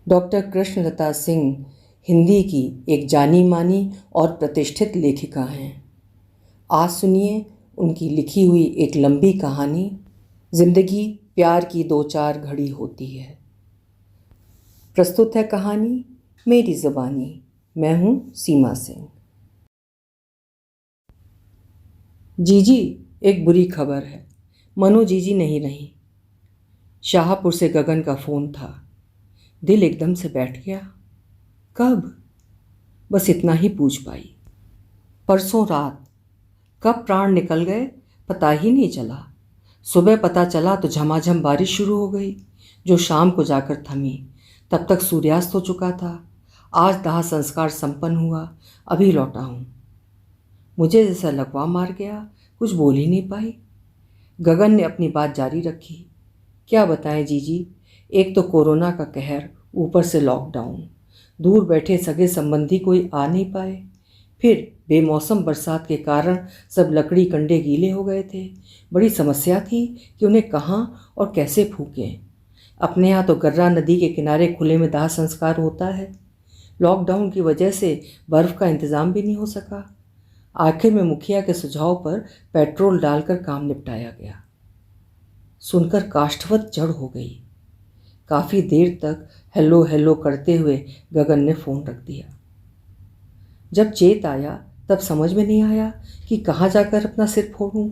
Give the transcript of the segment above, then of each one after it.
Doctor कृष्णलता Singh Hindi की एक जानी मानी और प्रतिष्ठित लेखिका हैं। आज सुनिए उनकी लिखी हुई एक लंबी कहानी, जिंदगी प्यार की दो चार घड़ी होती है। प्रस्तुत है कहानी मेरी ज़ुबानी। मैं हूँ सीमा सिंह। जीजी, एक बुरी खबर है। मनु जीजी नहीं रही। शाहपुर से गगन का फ़ोन था। दिल एकदम से बैठ गया। कब? बस इतना ही पूछ पाई। परसों रात। कब प्राण निकल गए पता ही नहीं चला। सुबह पता चला तो झमाझम बारिश शुरू हो गई, जो शाम को जाकर थमी। तब तक सूर्यास्त हो चुका था। आज दाह संस्कार संपन्न हुआ, अभी लौटा हूँ। मुझे जैसा लकवा मार गया, कुछ बोल ही नहीं पाई। गगन ने अपनी बात जारी रखी। क्या बताएं जीजी, एक तो कोरोना का कहर, ऊपर से लॉकडाउन, दूर बैठे सगे संबंधी कोई आ नहीं पाए। फिर बेमौसम बरसात के कारण सब लकड़ी कंडे गीले हो गए थे। बड़ी समस्या थी कि उन्हें कहाँ और कैसे फूकें। अपने यहाँ तो गर्रा नदी के किनारे खुले में दाह संस्कार होता है। लॉकडाउन की वजह से बर्फ़ का इंतज़ाम भी नहीं हो सका। आखिर में मुखिया के सुझाव पर पेट्रोल डालकर काम निपटाया गया। सुनकर काष्ठवत जड़ हो गई। काफ़ी देर तक हेलो हेलो करते हुए गगन ने फ़ोन रख दिया। जब चेत आया तब समझ में नहीं आया कि कहाँ जाकर अपना सिर फोड़ूं।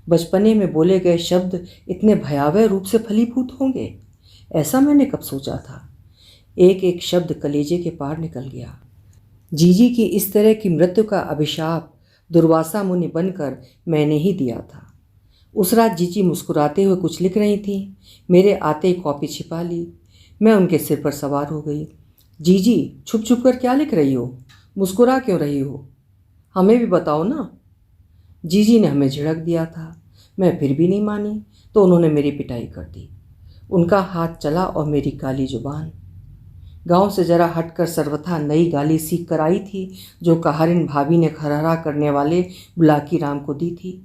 बचपने में बोले गए शब्द इतने भयावह रूप से फलीभूत होंगे, ऐसा मैंने कब सोचा था। एक एक शब्द कलेजे के पार निकल गया। जीजी की इस तरह की मृत्यु का अभिशाप दुर्वासा मुनि बनकर मैंने ही दिया था। उस रात जीजी मुस्कुराते हुए कुछ लिख रही थी। मेरे आते ही कॉपी छिपा ली। मैं उनके सिर पर सवार हो गई। जीजी, छुप छुप कर क्या लिख रही हो? मुस्कुरा क्यों रही हो? हमें भी बताओ ना। जीजी ने हमें झिड़क दिया था। मैं फिर भी नहीं मानी तो उन्होंने मेरी पिटाई कर दी। उनका हाथ चला और मेरी काली जुबान। गांव से जरा हटकर सर्वथा नई गाली सीख कर आई थी, जो कहारिन भाभी ने खरहरा करने वाले बुलाकी राम को दी थी।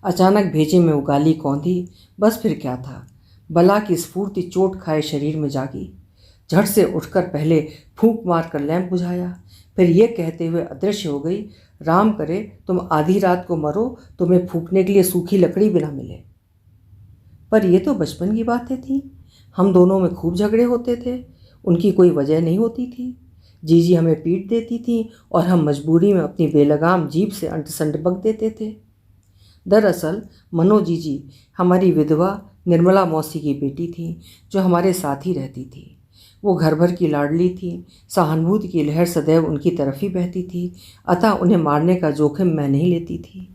अचानक भेजे में वो गाली कौंधी। बस फिर क्या था, बला की स्फूर्ति चोट खाए शरीर में जागी। झट से उठकर पहले फूंक मार कर लैंप बुझाया, फिर ये कहते हुए अदृश्य हो गई, राम करे तुम आधी रात को मरो, तुम्हें फूंकने के लिए सूखी लकड़ी भी ना मिले। पर ये तो बचपन की बातें थीं। हम दोनों में खूब झगड़े होते थे, उनकी कोई वजह नहीं होती थी। जीजी हमें पीट देती थी और हम मजबूरी में अपनी बेलगाम जीभ से अंट-संट बक देते थे। दरअसल मनो जीजी हमारी विधवा निर्मला मौसी की बेटी थी, जो हमारे साथ ही रहती थी। वो घर भर की लाडली थी। सहानुभूति की लहर सदैव उनकी तरफ ही बहती थी, अतः उन्हें मारने का जोखिम मैं नहीं लेती थी।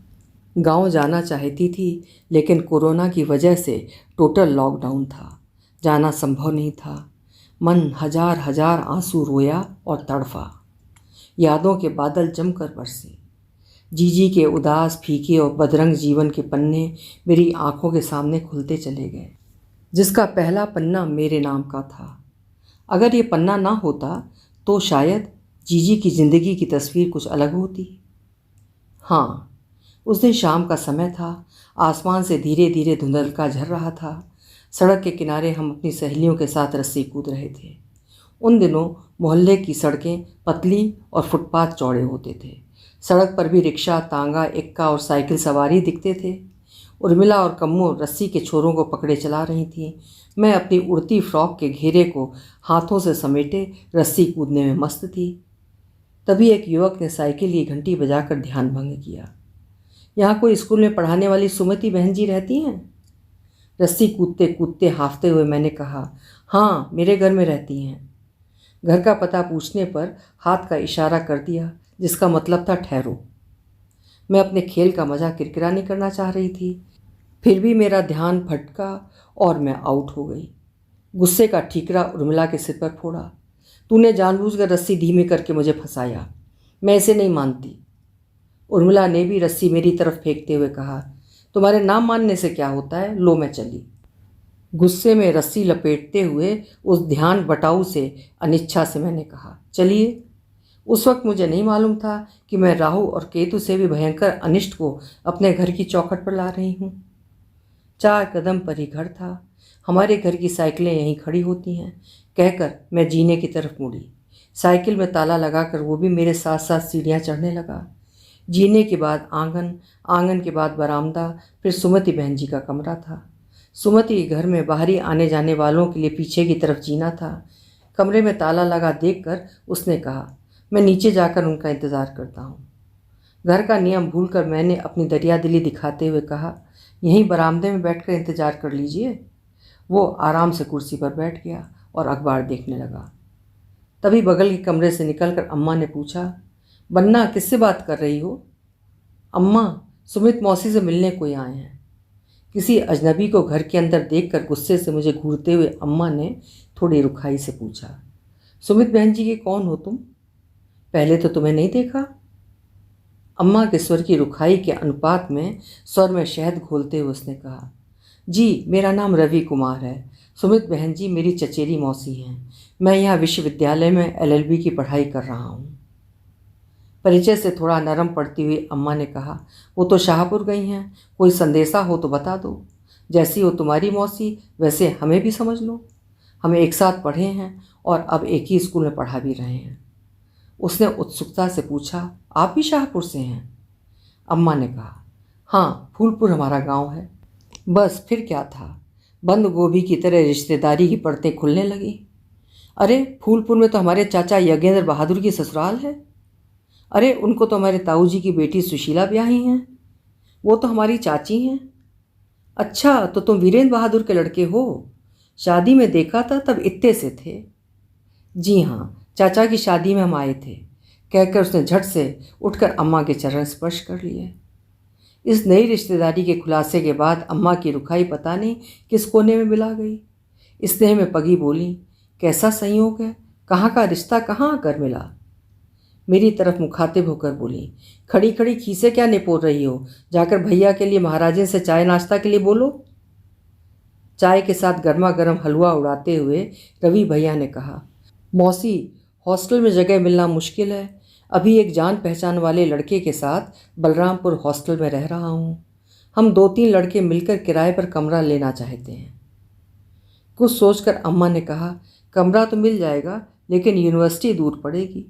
गांव जाना चाहती थी, लेकिन कोरोना की वजह से टोटल लॉकडाउन था। जाना संभव नहीं था। मन हजार हजार आंसू रोया और तड़फा। यादों के बादल जमकर बरसे। जीजी के उदास, फीके और बदरंग जीवन के पन्ने मेरी आंखों के सामने खुलते चले गए, जिसका पहला पन्ना मेरे नाम का था। अगर ये पन्ना ना होता तो शायद जीजी की ज़िंदगी की तस्वीर कुछ अलग होती। हाँ, उस दिन शाम का समय था। आसमान से धीरे धीरे धुंधलका झर रहा था। सड़क के किनारे हम अपनी सहेलियों के साथ रस्सी कूद रहे थे। उन दिनों मोहल्ले की सड़कें पतली और फुटपाथ चौड़े होते थे। सड़क पर भी रिक्शा, तांगा, एक्का और साइकिल सवारी दिखते थे। उर्मिला और कम्मो रस्सी के छोरों को पकड़े चला रही थीं। मैं अपनी उड़ती फ्रॉक के घेरे को हाथों से समेटे रस्सी कूदने में मस्त थी। तभी एक युवक ने साइकिल की घंटी बजाकर ध्यान भंग किया। यहाँ कोई स्कूल में पढ़ाने वाली सुमति बहन जी रहती हैं? रस्सी कूदते कूदते हांफते हुए मैंने कहा, हाँ, मेरे घर में रहती हैं। घर का पता पूछने पर हाथ का इशारा कर दिया, जिसका मतलब था ठहरो। मैं अपने खेल का मजा किरकिरा नहीं करना चाह रही थी, फिर भी मेरा ध्यान भटका और मैं आउट हो गई। गुस्से का ठीकरा उर्मिला के सिर पर फोड़ा। तूने जानबूझकर रस्सी धीमी करके मुझे फंसाया, मैं इसे नहीं मानती। उर्मिला ने भी रस्सी मेरी तरफ फेंकते हुए कहा, तुम्हारे नाम मानने से क्या होता है, लो मैं चली। गुस्से में रस्सी लपेटते हुए उस ध्यान बटाऊ से अनिच्छा से मैंने कहा, चलिए। उस वक्त मुझे नहीं मालूम था कि मैं राहु और केतु से भी भयंकर अनिष्ट को अपने घर की चौखट पर ला रही हूँ। 4 कदम पर ही घर था। हमारे घर की साइकिलें यहीं खड़ी होती हैं, कहकर मैं जीने की तरफ मुड़ी। साइकिल में ताला लगाकर वो भी मेरे साथ साथ सीढ़ियाँ चढ़ने लगा। जीने के बाद आंगन, आंगन के बाद बरामदा, फिर सुमति बहन जी का कमरा था। सुमति के घर में बाहरी आने जाने वालों के लिए पीछे की तरफ जीना था। कमरे में ताला लगा देखकर उसने कहा, मैं नीचे जाकर उनका इंतज़ार करता हूँ। घर का नियम भूलकर मैंने अपनी दरियादिली दिखाते हुए कहा, यहीं बरामदे में बैठकर इंतज़ार कर लीजिए। वो आराम से कुर्सी पर बैठ गया और अखबार देखने लगा। तभी बगल के कमरे से निकलकर अम्मा ने पूछा, बन्ना किससे बात कर रही हो? अम्मा, सुमित मौसी से मिलने कोई आए हैं। किसी अजनबी को घर के अंदर देखकर गुस्से से मुझे घूरते हुए अम्मा ने थोड़ी रुखाई से पूछा, सुमित बहन जी के कौन हो तुम? पहले तो तुम्हें नहीं देखा। अम्मा के स्वर की रुखाई के अनुपात में स्वर में शहद घोलते हुए उसने कहा, जी मेरा नाम रवि कुमार है। सुमित बहन जी मेरी चचेरी मौसी हैं। मैं यहाँ विश्वविद्यालय में LLB की पढ़ाई कर रहा हूँ। परिचय से थोड़ा नरम पड़ती हुई अम्मा ने कहा, वो तो शाहपुर गई हैं, कोई संदेशा हो तो बता दो। जैसी हो तुम्हारी मौसी वैसे हमें भी समझ लो। हम एक साथ पढ़े हैं और अब एक ही स्कूल में पढ़ा भी रहे हैं। उसने उत्सुकता से पूछा, आप भी शाहपुर से हैं? अम्मा ने कहा, हाँ, फूलपुर हमारा गांव है। बस फिर क्या था, बंद गोभी की तरह रिश्तेदारी की परतें खुलने लगी। अरे फूलपुर में तो हमारे चाचा यज्ञेंद्र बहादुर की ससुराल है। अरे उनको तो हमारे ताऊ जी की बेटी सुशीला ब्याही हैं। वो तो हमारी चाची हैं। अच्छा तो तुम वीरेंद्र बहादुर के लड़के हो? शादी में देखा था तब इतने से थे। जी हाँ, चाचा की शादी में हम आए थे, कहकर उसने झट से उठकर अम्मा के चरण स्पर्श कर लिए। इस नई रिश्तेदारी के खुलासे के बाद अम्मा की रुखाई पता नहीं किस कोने में मिला गई। स्नेह में पगी बोली, कैसा संयोग है, कहाँ का रिश्ता कहाँ आकर मिला। मेरी तरफ मुखातिब होकर बोली, खड़ी खड़ी खीसे क्या निपोर रही हो, जाकर भैया के लिए महाराजन से चाय नाश्ता के लिए बोलो। चाय के साथ गर्मा गर्म हलवा उड़ाते हुए रवि भैया ने कहा, मौसी हॉस्टल में जगह मिलना मुश्किल है। अभी एक जान पहचान वाले लड़के के साथ बलरामपुर हॉस्टल में रह रहा हूँ। हम 2-3 लड़के मिलकर किराए पर कमरा लेना चाहते हैं। कुछ सोचकर अम्मा ने कहा, कमरा तो मिल जाएगा लेकिन यूनिवर्सिटी दूर पड़ेगी।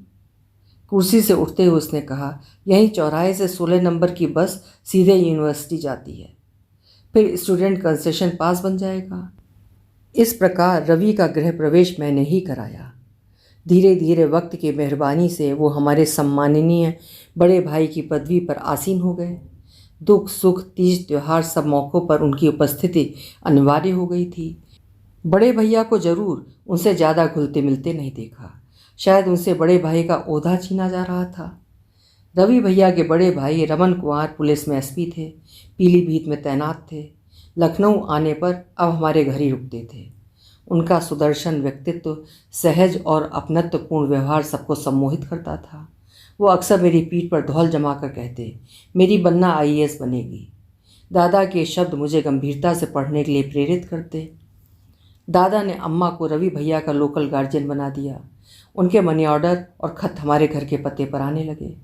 कुर्सी से उठते हुए उसने कहा, यहीं चौराहे से 16 नंबर की बस सीधे यूनिवर्सिटी जाती है, फिर स्टूडेंट कंसेशन पास बन जाएगा। इस प्रकार रवि का गृह प्रवेश मैंने ही कराया। धीरे धीरे वक्त की मेहरबानी से वो हमारे सम्माननीय बड़े भाई की पदवी पर आसीन हो गए। दुख सुख तीज त्योहार सब मौक़ों पर उनकी उपस्थिति अनिवार्य हो गई थी। बड़े भैया को जरूर उनसे ज़्यादा घुलते मिलते नहीं देखा। शायद उनसे बड़े भाई का ओहदा छीना जा रहा था। रवि भैया के बड़े भाई रमन कुमार पुलिस में SP थे, पीलीभीत में तैनात थे। लखनऊ आने पर अब हमारे घर ही रुकते थे। उनका सुदर्शन व्यक्तित्व, सहज और अपनत्वपूर्ण व्यवहार सबको सम्मोहित करता था। वो अक्सर मेरी पीठ पर धौल जमा कर कहते, मेरी बन्ना IAS बनेगी। दादा के शब्द मुझे गंभीरता से पढ़ने के लिए प्रेरित करते। दादा ने अम्मा को रवि भैया का लोकल गार्जियन बना दिया। उनके मनी ऑर्डर और खत हमारे घर के पते पर आने लगे।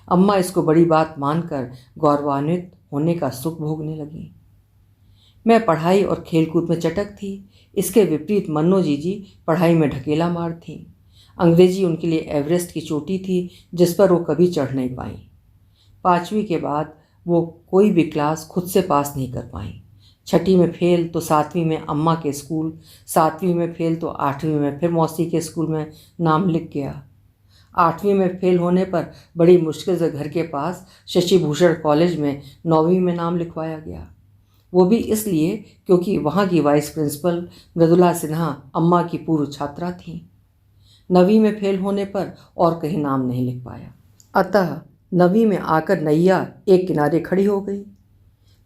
अम्मा इसको बड़ी बात मानकर गौरवान्वित होने का सुख भोगने लगी। मैं पढ़ाई और खेलकूद में चटक थी। इसके विपरीत मन्नो जीजी पढ़ाई में ढकेला मार थी। अंग्रेजी उनके लिए एवरेस्ट की चोटी थी जिस पर वो कभी चढ़ नहीं पाई। 5वीं के बाद वो कोई भी क्लास खुद से पास नहीं कर पाई। 6ठी में फेल तो 7वीं में अम्मा के स्कूल, 7वीं में फेल तो 8वीं में फिर मौसी के स्कूल में नाम लिख गया। 8वीं में फेल होने पर बड़ी मुश्किल से घर के पास शशि भूषण कॉलेज में 9वीं में नाम लिखवाया गया। वो भी इसलिए क्योंकि वहाँ की वाइस प्रिंसिपल मृदुला सिन्हा अम्मा की पूर्व छात्रा थी। 9वीं में फेल होने पर और कहीं नाम नहीं लिख पाया। अतः 9वीं में आकर नैया एक किनारे खड़ी हो गई।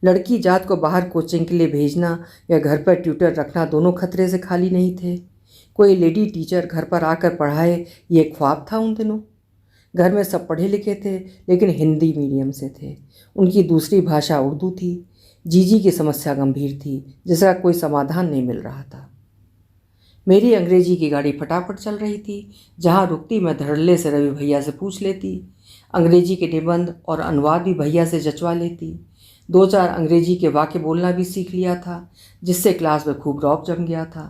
लड़की जात को बाहर कोचिंग के लिए भेजना या घर पर ट्यूटर रखना दोनों खतरे से खाली नहीं थे। कोई लेडी टीचर घर पर आकर पढ़ाए ये ख्वाब था उन दिनों। घर में सब पढ़े लिखे थे लेकिन हिंदी मीडियम से थे। उनकी दूसरी भाषा उर्दू थी। जीजी की समस्या गंभीर थी जिसका कोई समाधान नहीं मिल रहा था। मेरी अंग्रेजी की गाड़ी फटाफट चल रही थी। जहाँ रुकती मैं धड़ल्ले से रवि भैया से पूछ लेती। अंग्रेजी के निबंध और अनुवाद भी भैया से जचवा लेती। 2-4 अंग्रेजी के वाक्य बोलना भी सीख लिया था, जिससे क्लास में खूब रौब जम गया था।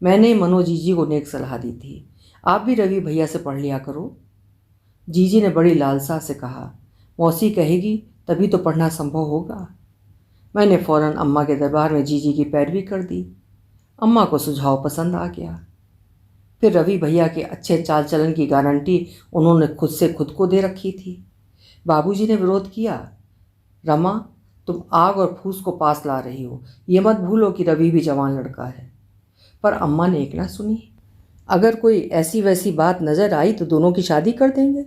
मैंने मनो जीजी को नेक सलाह दी थी, आप भी रवि भैया से पढ़ लिया करो। जीजी ने बड़ी लालसा से कहा, मौसी कहेगी तभी तो पढ़ना संभव होगा। मैंने फौरन अम्मा के दरबार में जीजी की पैरवी कर दी। अम्मा को सुझाव पसंद आ गया। फिर रवि भैया के अच्छे चाल चलन की गारंटी उन्होंने खुद से खुद को दे रखी थी। बाबूजी ने विरोध किया, रमा तुम आग और फूस को पास ला रही हो, ये मत भूलो कि रवि भी जवान लड़का है। पर अम्मा ने एक ना सुनी। अगर कोई ऐसी वैसी बात नज़र आई तो दोनों की शादी कर देंगे।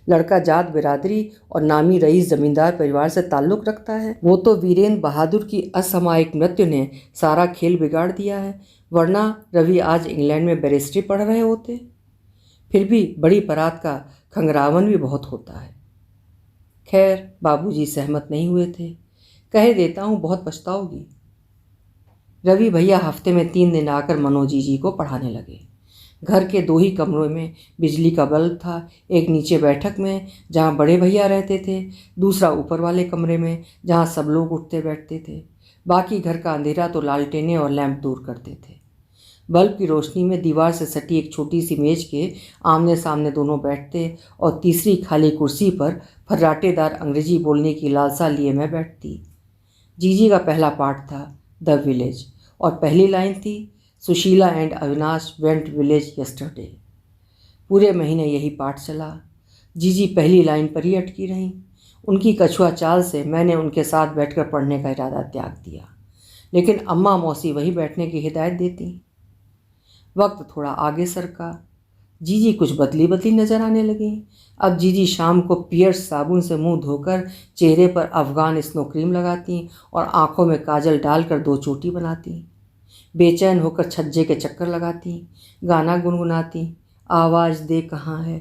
लड़का जात बिरादरी और नामी रईस जमींदार परिवार से ताल्लुक़ रखता है। वो तो वीरेंद्र बहादुर की असामयिक मृत्यु ने सारा खेल बिगाड़ दिया है, वरना रवि आज इंग्लैंड में बैरिस्ट्री पढ़ रहे होते। फिर भी बड़ी परात का खंगरावन भी बहुत होता है। खैर बाबूजी सहमत नहीं हुए थे। कह देता हूँ बहुत पछताओगी। रवि भैया हफ्ते में 3 दिन आकर मनो जीजी को पढ़ाने लगे। घर के 2 ही कमरों में बिजली का बल्ब था, एक नीचे बैठक में जहाँ बड़े भैया रहते थे, दूसरा ऊपर वाले कमरे में जहाँ सब लोग उठते बैठते थे। बाकी घर का अंधेरा तो लालटेनें और लैंप दूर करते थे। बल्ब की रोशनी में दीवार से सटी एक छोटी सी मेज के आमने सामने दोनों बैठते और तीसरी खाली कुर्सी पर फर्राटेदार अंग्रेजी बोलने की लालसा लिए मैं बैठती। जीजी का पहला पाठ था द विलेज और पहली लाइन थी, Sushila and Avinash went village yesterday. पूरे महीने यही पाठ चला। जीजी पहली लाइन पर ही अटकी रहीं। उनकी कछुआ चाल से मैंने उनके साथ बैठकर पढ़ने का इरादा त्याग दिया, लेकिन अम्मा मौसी वहीं बैठने की हिदायत देती। वक्त थोड़ा आगे सरका। जीजी कुछ बदली बदली नजर आने लगी। अब जीजी शाम को पियर्स साबुन से मुंह धोकर चेहरे पर अफगान स्नो क्रीम लगाती और आंखों में काजल डालकर 2 चोटी बनाती। बेचैन होकर छज्जे के चक्कर लगाती, गाना गुनगुनाती, आवाज़ दे कहाँ है।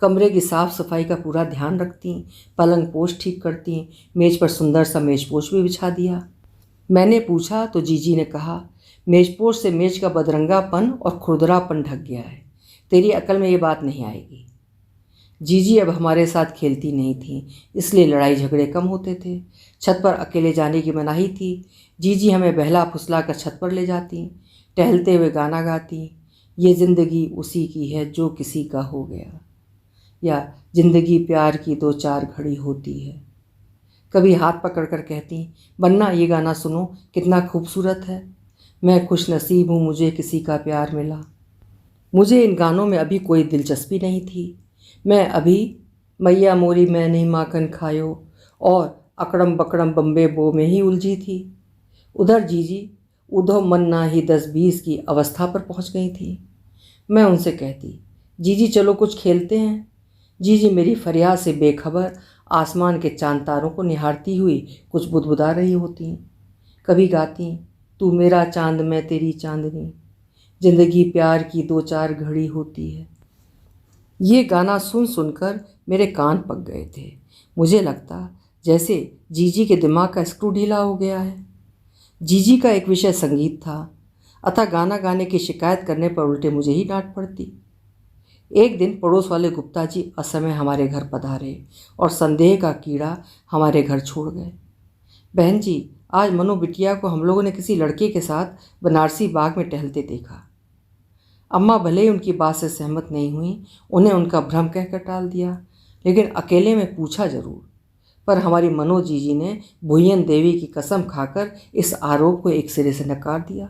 कमरे की साफ सफाई का पूरा ध्यान रखती, पलंग पोश ठीक करती, मेज पर सुंदर सा मेजपोश भी बिछा दिया। मैंने पूछा तो जीजी ने कहा, मेजपोश से मेज का बदरंगापन और खुरदरापन ढक गया है, तेरी अकल में ये बात नहीं आएगी। जीजी अब हमारे साथ खेलती नहीं थी, इसलिए लड़ाई झगड़े कम होते थे। छत पर अकेले जाने की मनाही थी। जीजी हमें बहला फुसला कर छत पर ले जाती, टहलते हुए गाना गाती, ये ज़िंदगी उसी की है जो किसी का हो गया, या ज़िंदगी प्यार की 2-4 घड़ी होती है। कभी हाथ पकड़ कर कहती, बन्ना ये गाना सुनो, कितना खूबसूरत है। मैं खुश नसीब हूँ मुझे किसी का प्यार मिला। मुझे इन गानों में अभी कोई दिलचस्पी नहीं थी। मैं अभी मैया मोरी मैं नहीं माखन खायो और अकड़म बकड़म बम्बे बो में ही उलझी थी। उधर जीजी उधो मन्ना ही 10-20 की अवस्था पर पहुंच गई थी। मैं उनसे कहती, जीजी चलो कुछ खेलते हैं। जीजी मेरी फरियाद से बेखबर आसमान के चांद तारों को निहारती हुई कुछ बुदबुदा रही होती। कभी गाती, तू मेरा चांद मैं तेरी चांदनी, जिंदगी प्यार की 2-4 घड़ी होती है। ये गाना सुन सुनकर मेरे कान पक गए थे। मुझे लगता जैसे जीजी के दिमाग का स्क्रू ढीला हो गया है। जीजी का एक विषय संगीत था, अतः गाना गाने की शिकायत करने पर उल्टे मुझे ही डांट पड़ती। एक दिन पड़ोस वाले गुप्ता जी असमय हमारे घर पधारे और संदेह का कीड़ा हमारे घर छोड़ गए। बहन जी, आज मनु बिटिया को हम लोगों ने किसी लड़के के साथ बनारसी बाग में टहलते देखा। अम्मा भले ही उनकी बात से सहमत नहीं हुई, उन्हें उनका भ्रम कहकर टाल दिया, लेकिन अकेले में पूछा जरूर। पर हमारी मनो जीजी ने भुयन देवी की कसम खाकर इस आरोप को एक सिरे से नकार दिया।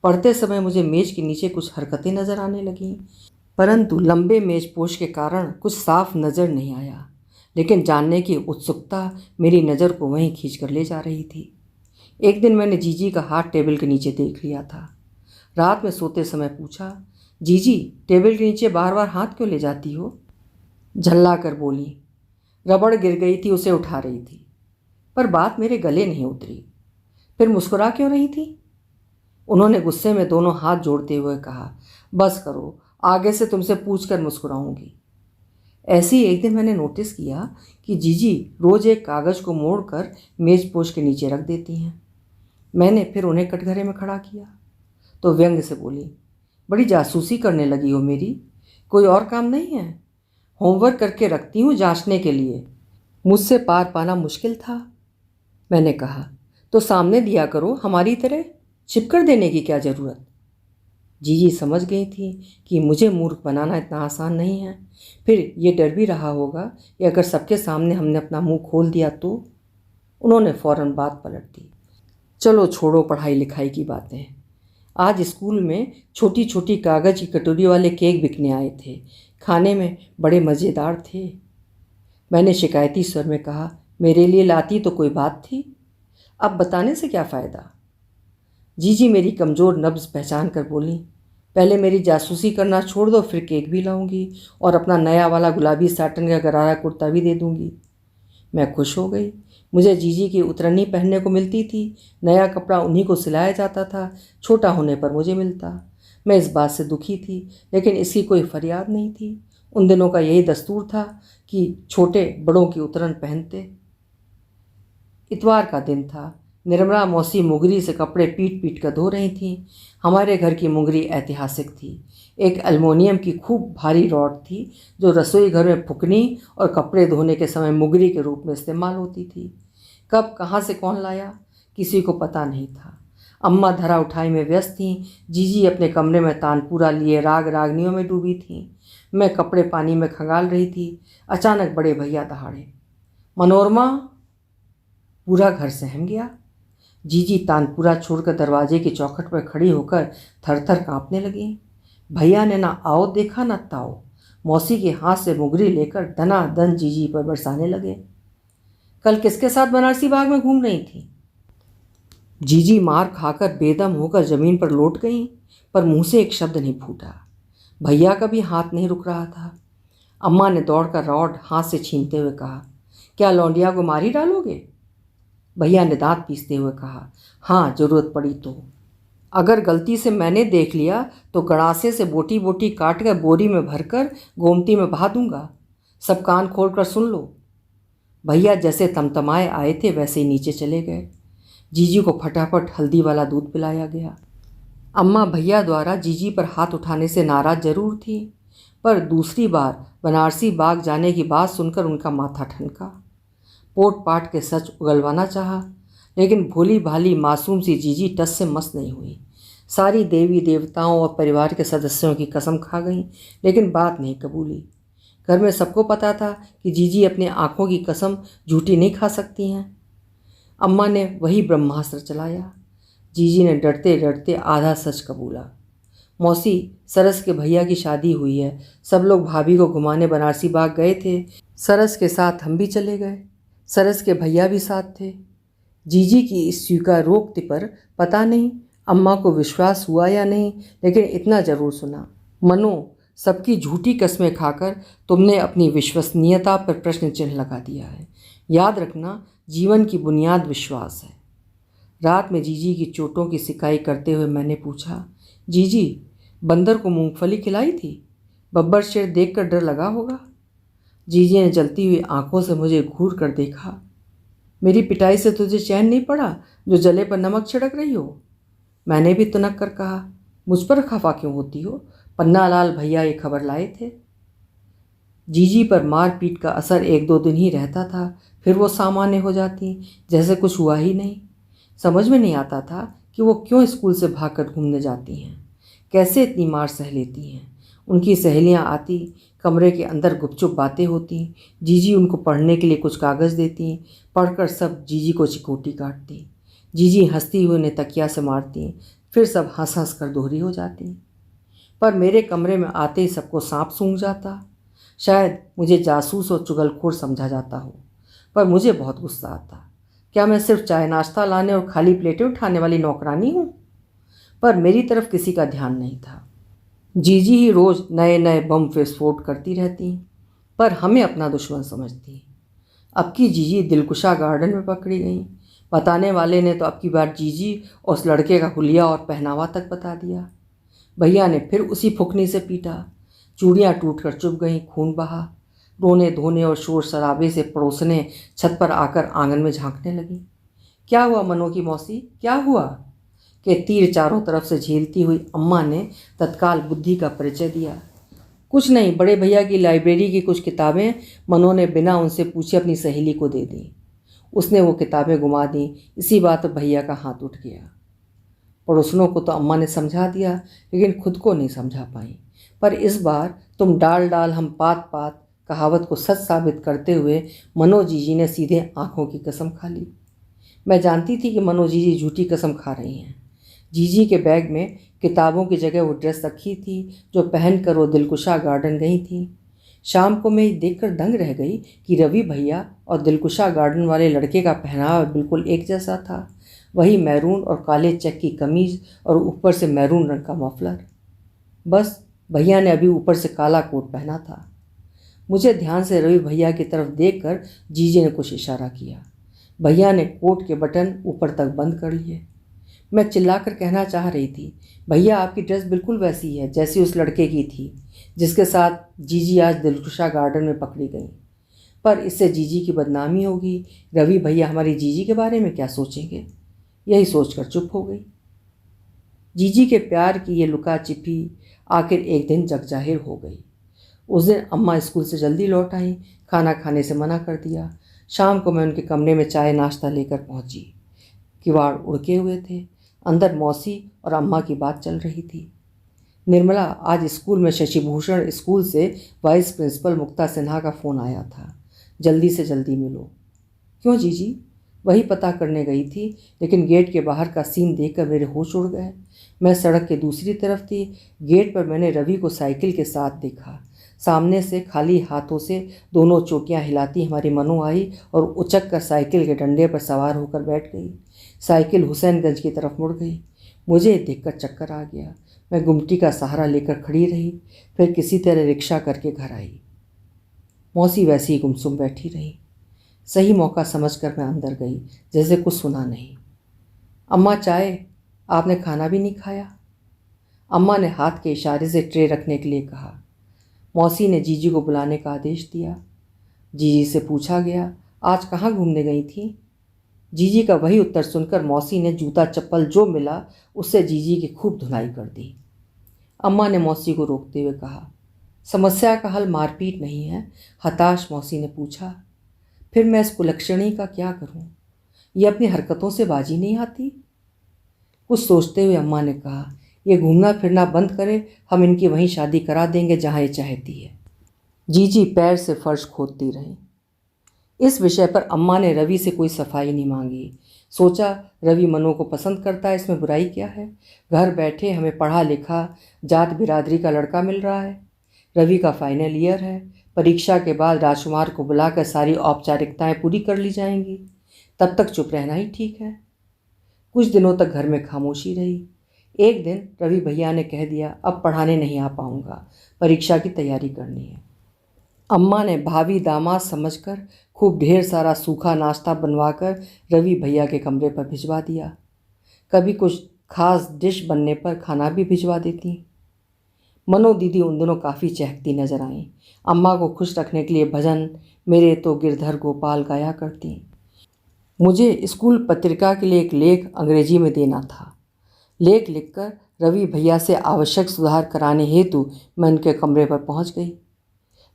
पढ़ते समय मुझे मेज के नीचे कुछ हरकतें नजर आने लगीं, परंतु लंबे मेजपोश के कारण कुछ साफ नजर नहीं आया, लेकिन जानने की उत्सुकता मेरी नज़र को वहीं खींच कर ले जा रही थी। एक दिन मैंने जीजी का हाथ टेबल के नीचे देख लिया था। रात में सोते समय पूछा, जीजी टेबल के नीचे बार बार हाथ क्यों ले जाती हो? झल्ला कर बोली, रबड़ गिर गई थी उसे उठा रही थी। पर बात मेरे गले नहीं उतरी। फिर मुस्कुरा क्यों रही थी? उन्होंने गुस्से में दोनों हाथ जोड़ते हुए कहा, बस करो, आगे से तुमसे पूछ कर मुस्कुराऊंगी। ऐसे ही एक दिन मैंने नोटिस किया कि जीजी रोज़ एक कागज़ को मोड़कर मेज पोश के नीचे रख देती हैं। मैंने फिर उन्हें कटघरे में खड़ा किया तो व्यंग से बोली, बड़ी जासूसी करने लगी हो मेरी, कोई और काम नहीं है? होमवर्क करके रखती हूँ जांचने के लिए। मुझसे पार पाना मुश्किल था। मैंने कहा, तो सामने दिया करो, हमारी तरह छिप कर देने की क्या ज़रूरत। जीजी समझ गई थी कि मुझे मूर्ख बनाना इतना आसान नहीं है। फिर ये डर भी रहा होगा कि अगर सबके सामने हमने अपना मुंह खोल दिया तो। उन्होंने फ़ौरन बात पलट दी। चलो छोड़ो पढ़ाई लिखाई की बातें। आज स्कूल में छोटी छोटी कागज़ की कटोरी वाले केक बिकने आए थे। खाने में बड़े मज़ेदार थे। मैंने शिकायती स्वर में कहा, मेरे लिए लाती तो कोई बात थी, अब बताने से क्या फ़ायदा। जीजी मेरी कमज़ोर नब्ज़ पहचान कर बोली, पहले मेरी जासूसी करना छोड़ दो, फिर केक भी लाऊंगी और अपना नया वाला गुलाबी साटन का गरारा कुर्ता भी दे दूंगी। मैं खुश हो गई। मुझे जीजी की उतरनी पहनने को मिलती थी। नया कपड़ा उन्हीं को सिलाया जाता था, छोटा होने पर मुझे मिलता। मैं इस बात से दुखी थी, लेकिन इसकी कोई फरियाद नहीं थी। उन दिनों का यही दस्तूर था कि छोटे बड़ों की उतरन पहनते। इतवार का दिन था। निर्मला मौसी मुगरी से कपड़े पीट पीट कर धो रही थीं। हमारे घर की मुगरी ऐतिहासिक थी। एक एल्युमिनियम की खूब भारी रॉड थी जो रसोई घर में फुकनी और कपड़े धोने के समय मुगरी के रूप में इस्तेमाल होती थी। कब कहाँ से कौन लाया, किसी को पता नहीं था। अम्मा धरा उठाई में व्यस्त थीं। जीजी अपने कमरे में तानपूरा लिए राग रागनियों में डूबी थीं। मैं कपड़े पानी में खंगाल रही थी। अचानक बड़े भैया दहाड़े, मनोरमा। पूरा घर सहम गया। जीजी तानपुरा छोड़कर दरवाजे की चौखट पर खड़ी होकर थर थर काँपने लगी। भैया ने ना आओ देखा ना ताओ, मौसी के हाथ से मुगरी लेकर दनादन जीजी पर बरसाने लगे। कल किसके साथ बनारसी बाग में घूम रही थी। जीजी मार खाकर बेदम होकर जमीन पर लौट गई, पर मुंह से एक शब्द नहीं फूटा। भैया का भी हाथ नहीं रुक रहा था। अम्मा ने दौड़कर रॉड हाथ से छीनते हुए कहा, क्या लौंडिया को मार ही डालोगे। भैया ने दांत पीसते हुए कहा, हाँ जरूरत पड़ी तो। अगर गलती से मैंने देख लिया तो गड़ासे से बोटी बोटी काट कर बोरी में भरकर गोमती में बहा दूंगा। सब कान खोल कर सुन लो। भैया जैसे तमतमाए आए थे वैसे ही नीचे चले गए। जीजी को फटाफट हल्दी वाला दूध पिलाया गया। अम्मा भैया द्वारा जीजी पर हाथ उठाने से नाराज़ जरूर थी, पर दूसरी बार बनारसी बाग जाने की बात सुनकर उनका माथा ठनका। पोट पाट के सच उगलवाना चाहा, लेकिन भोली भाली मासूम सी जीजी टस से मस नहीं हुई। सारी देवी देवताओं और परिवार के सदस्यों की कसम खा गई, लेकिन बात नहीं कबूली। घर में सबको पता था कि जीजी अपने आँखों की कसम झूठी नहीं खा सकती हैं। अम्मा ने वही ब्रह्मास्त्र चलाया। जीजी ने डरते डरते आधा सच कबूला। मौसी, सरस के भैया की शादी हुई है, सब लोग भाभी को घुमाने बनारसी बाग गए थे। सरस के साथ हम भी चले गए। सरस के भैया भी साथ थे। जीजी की इस स्वीकारोक्ति पर पता नहीं अम्मा को विश्वास हुआ या नहीं, लेकिन इतना जरूर सुना, मनो सबकी झूठी कस्में खाकर तुमने अपनी विश्वसनीयता पर प्रश्न चिन्ह लगा दिया है। याद रखना, जीवन की बुनियाद विश्वास है। रात में जीजी की चोटों की सिकाई करते हुए मैंने पूछा, जीजी बंदर को मूंगफली खिलाई थी? बब्बर शेर देखकर डर लगा होगा। जीजी ने जलती हुई आंखों से मुझे घूर कर देखा। मेरी पिटाई से तुझे चैन नहीं पड़ा जो जले पर नमक छिड़क रही हो? मैंने भी तुनक कर कहा, मुझ पर खफा क्यों होती हो? पन्नालाल भैया ये खबर लाए थे। जीजी पर मार पीट का असर एक दो दिन ही रहता था, फिर वो सामान्य हो जाती, जैसे कुछ हुआ ही नहीं। समझ में नहीं आता था कि वो क्यों स्कूल से भागकर घूमने जाती हैं, कैसे इतनी मार सह लेती हैं। उनकी सहेलियां आती, कमरे के अंदर गुपचुप बातें होती। जीजी उनको पढ़ने के लिए कुछ कागज़ देती, पढ़कर सब जीजी को चिकोटी काटती। जीजी हंसती हुई उन्हें तकिया से मारती, फिर सब हंस हंस कर दोहरी हो जाती। पर मेरे कमरे में आते ही सबको सांप सूंघ जाता। शायद मुझे जासूस और चुगलखोर समझा जाता हो, पर मुझे बहुत गुस्सा आता। क्या मैं सिर्फ चाय नाश्ता लाने और खाली प्लेटें उठाने वाली नौकरानी हूँ? पर मेरी तरफ किसी का ध्यान नहीं था। जीजी ही रोज़ नए नए बम विस्फोट करती रहती, पर हमें अपना दुश्मन समझती। अब की जीजी दिलकुशा गार्डन में पकड़ी गई। बताने वाले ने तो अब की बार जीजी और उस लड़के का हुलिया और पहनावा तक बता दिया। भैया ने फिर उसी फुकनी से पीटा। चूड़ियाँ टूटकर चुभ गईं, खून बहा। रोने धोने और शोर शराबे से पड़ोसने छत पर आकर आंगन में झांकने लगी। क्या हुआ मनो की मौसी, क्या हुआ? के तीर चारों तरफ से झेलती हुई अम्मा ने तत्काल बुद्धि का परिचय दिया। कुछ नहीं, बड़े भैया की लाइब्रेरी की कुछ किताबें मनो ने बिना उनसे पूछे अपनी सहेली को दे दी। उसने वो किताबें घुमा दी। इसी बात पर भैया का हाथ उठ गया। पड़ोसनों को तो अम्मा ने समझा दिया, लेकिन खुद को नहीं समझा पाई। पर इस बार तुम डाल डाल हम पात पात कहावत को सच साबित करते हुए मनो जीजी ने सीधे आंखों की कसम खा ली। मैं जानती थी कि मनो जीजी झूठी कसम खा रही हैं। जीजी के बैग में किताबों की जगह वो ड्रेस रखी थी जो पहनकर वो दिलकुशा गार्डन गई थी। शाम को मैं देखकर दंग रह गई कि रवि भैया और दिलकुशा गार्डन वाले लड़के का पहनावा बिल्कुल एक जैसा था। वही मैरून और काले चेक की कमीज और ऊपर से मैरून रंग का मफलर। बस भैया ने अभी ऊपर से काला कोट पहना था। मुझे ध्यान से रवि भैया की तरफ देखकर जीजी ने कुछ इशारा किया। भैया ने कोट के बटन ऊपर तक बंद कर लिए। मैं चिल्लाकर कहना चाह रही थी, भैया आपकी ड्रेस बिल्कुल वैसी है जैसी उस लड़के की थी जिसके साथ जीजी आज दिलकुशा गार्डन में पकड़ी गई। पर इससे जीजी की बदनामी होगी। रवि भैया हमारी जीजी के बारे में क्या सोचेंगे? यही सोचकर चुप हो गई। जीजी के प्यार की ये लुका छिपी आखिर एक दिन जगजाहिर हो गई। उस दिन अम्मा स्कूल से जल्दी लौट आई। खाना खाने से मना कर दिया। शाम को मैं उनके कमरे में चाय नाश्ता लेकर पहुंची। किवाड़ उड़के हुए थे। अंदर मौसी और अम्मा की बात चल रही थी। निर्मला, आज स्कूल में शशिभूषण स्कूल से वाइस प्रिंसिपल मुक्ता सिन्हा का फ़ोन आया था, जल्दी से जल्दी मिलो। क्यों जीजी? वही पता करने गई थी, लेकिन गेट के बाहर का सीन देखकर मेरे होश उड़ गए। मैं सड़क के दूसरी तरफ थी। गेट पर मैंने रवि को साइकिल के साथ देखा। सामने से खाली हाथों से दोनों चोटियां हिलाती हमारी मनु आई और उचक कर साइकिल के डंडे पर सवार होकर बैठ गई। साइकिल हुसैनगंज की तरफ मुड़ गई। मुझे देखकर चक्कर आ गया। मैं गुमटी का सहारा लेकर खड़ी रही, फिर किसी तरह रिक्शा करके घर आई। मौसी वैसी ही गुमसुम बैठी रही। सही मौका समझकर मैं अंदर गई, जैसे कुछ सुना नहीं। अम्मा चाय, आपने खाना भी नहीं खाया? अम्मा ने हाथ के इशारे से ट्रे रखने के लिए कहा। मौसी ने जीजी को बुलाने का आदेश दिया। जीजी से पूछा गया, आज कहाँ घूमने गई थी? जीजी का वही उत्तर सुनकर मौसी ने जूता चप्पल जो मिला उससे जीजी की खूब धुनाई कर दी। अम्मा ने मौसी को रोकते हुए कहा, समस्या का हल मारपीट नहीं है। हताश मौसी ने पूछा, फिर मैं इस कुलक्षणी का क्या करूं? ये अपनी हरकतों से बाजी नहीं आती? कुछ सोचते हुए अम्मा ने कहा, ये घूमना फिरना बंद करे, हम इनकी वहीं शादी करा देंगे जहाँ ये चाहती है। जीजी पैर से फर्श खोदती रही। इस विषय पर अम्मा ने रवि से कोई सफाई नहीं मांगी। सोचा, रवि मनु को पसंद करता है, इसमें बुराई क्या है? घर बैठे हमें पढ़ा लिखा जात बिरादरी का लड़का मिल रहा है। रवि का फाइनल ईयर है। परीक्षा के बाद राजकुमार को बुलाकर सारी औपचारिकताएं पूरी कर ली जाएंगी। तब तक चुप रहना ही ठीक है। कुछ दिनों तक घर में खामोशी रही। एक दिन रवि भैया ने कह दिया, अब पढ़ाने नहीं आ पाऊंगा, परीक्षा की तैयारी करनी है। अम्मा ने भावी दामाद समझकर खूब ढेर सारा सूखा नाश्ता बनवाकर रवि भैया के कमरे पर भिजवा दिया। कभी कुछ खास डिश बनने पर खाना भी भिजवा देती। मनो दीदी उन दिनों काफ़ी चहकती नजर आईं। अम्मा को खुश रखने के लिए भजन मेरे तो गिरधर गोपाल गाया करती। मुझे स्कूल पत्रिका के लिए एक लेख अंग्रेजी में देना था। लेख लिखकर रवि भैया से आवश्यक सुधार कराने हेतु मैं उनके कमरे पर पहुंच गई।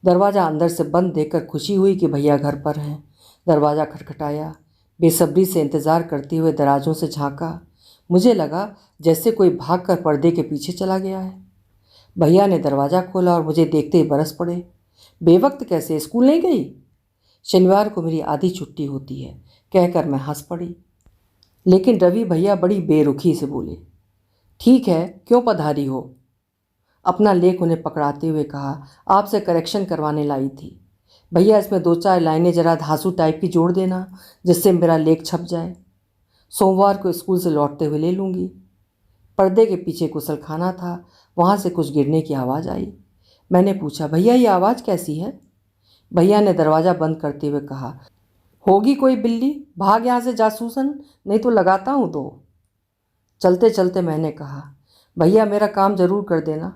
दरवाज़ा अंदर से बंद देखकर खुशी हुई कि भैया घर पर हैं। दरवाज़ा खटखटाया। बेसब्री से इंतज़ार करते हुए दराजों से झांका। मुझे लगा जैसे कोई भागकर पर्दे के पीछे चला गया है। भैया ने दरवाज़ा खोला और मुझे देखते ही बरस पड़े। बेवक्त कैसे, स्कूल नहीं गई? शनिवार को मेरी आधी छुट्टी होती है, कहकर मैं हंस पड़ी। लेकिन रवि भैया बड़ी बेरुखी से बोले, ठीक है, क्यों पधारी हो? अपना लेख उन्हें पकड़ाते हुए कहा, आपसे करेक्शन करवाने लाई थी। भैया इसमें 2-4 लाइनें जरा धांसू टाइप की जोड़ देना, जिससे मेरा लेख छप जाए। सोमवार को स्कूल से लौटते हुए ले लूँगी। पर्दे के पीछे गुसलखाना था, वहाँ से कुछ गिरने की आवाज़ आई। मैंने पूछा, भैया ये आवाज़ कैसी है? भैया ने दरवाज़ा बंद करते हुए कहा, होगी कोई बिल्ली, भाग यहाँ से जासूसन, नहीं तो लगाता हूँ तो। चलते चलते मैंने कहा, भैया मेरा काम ज़रूर कर देना।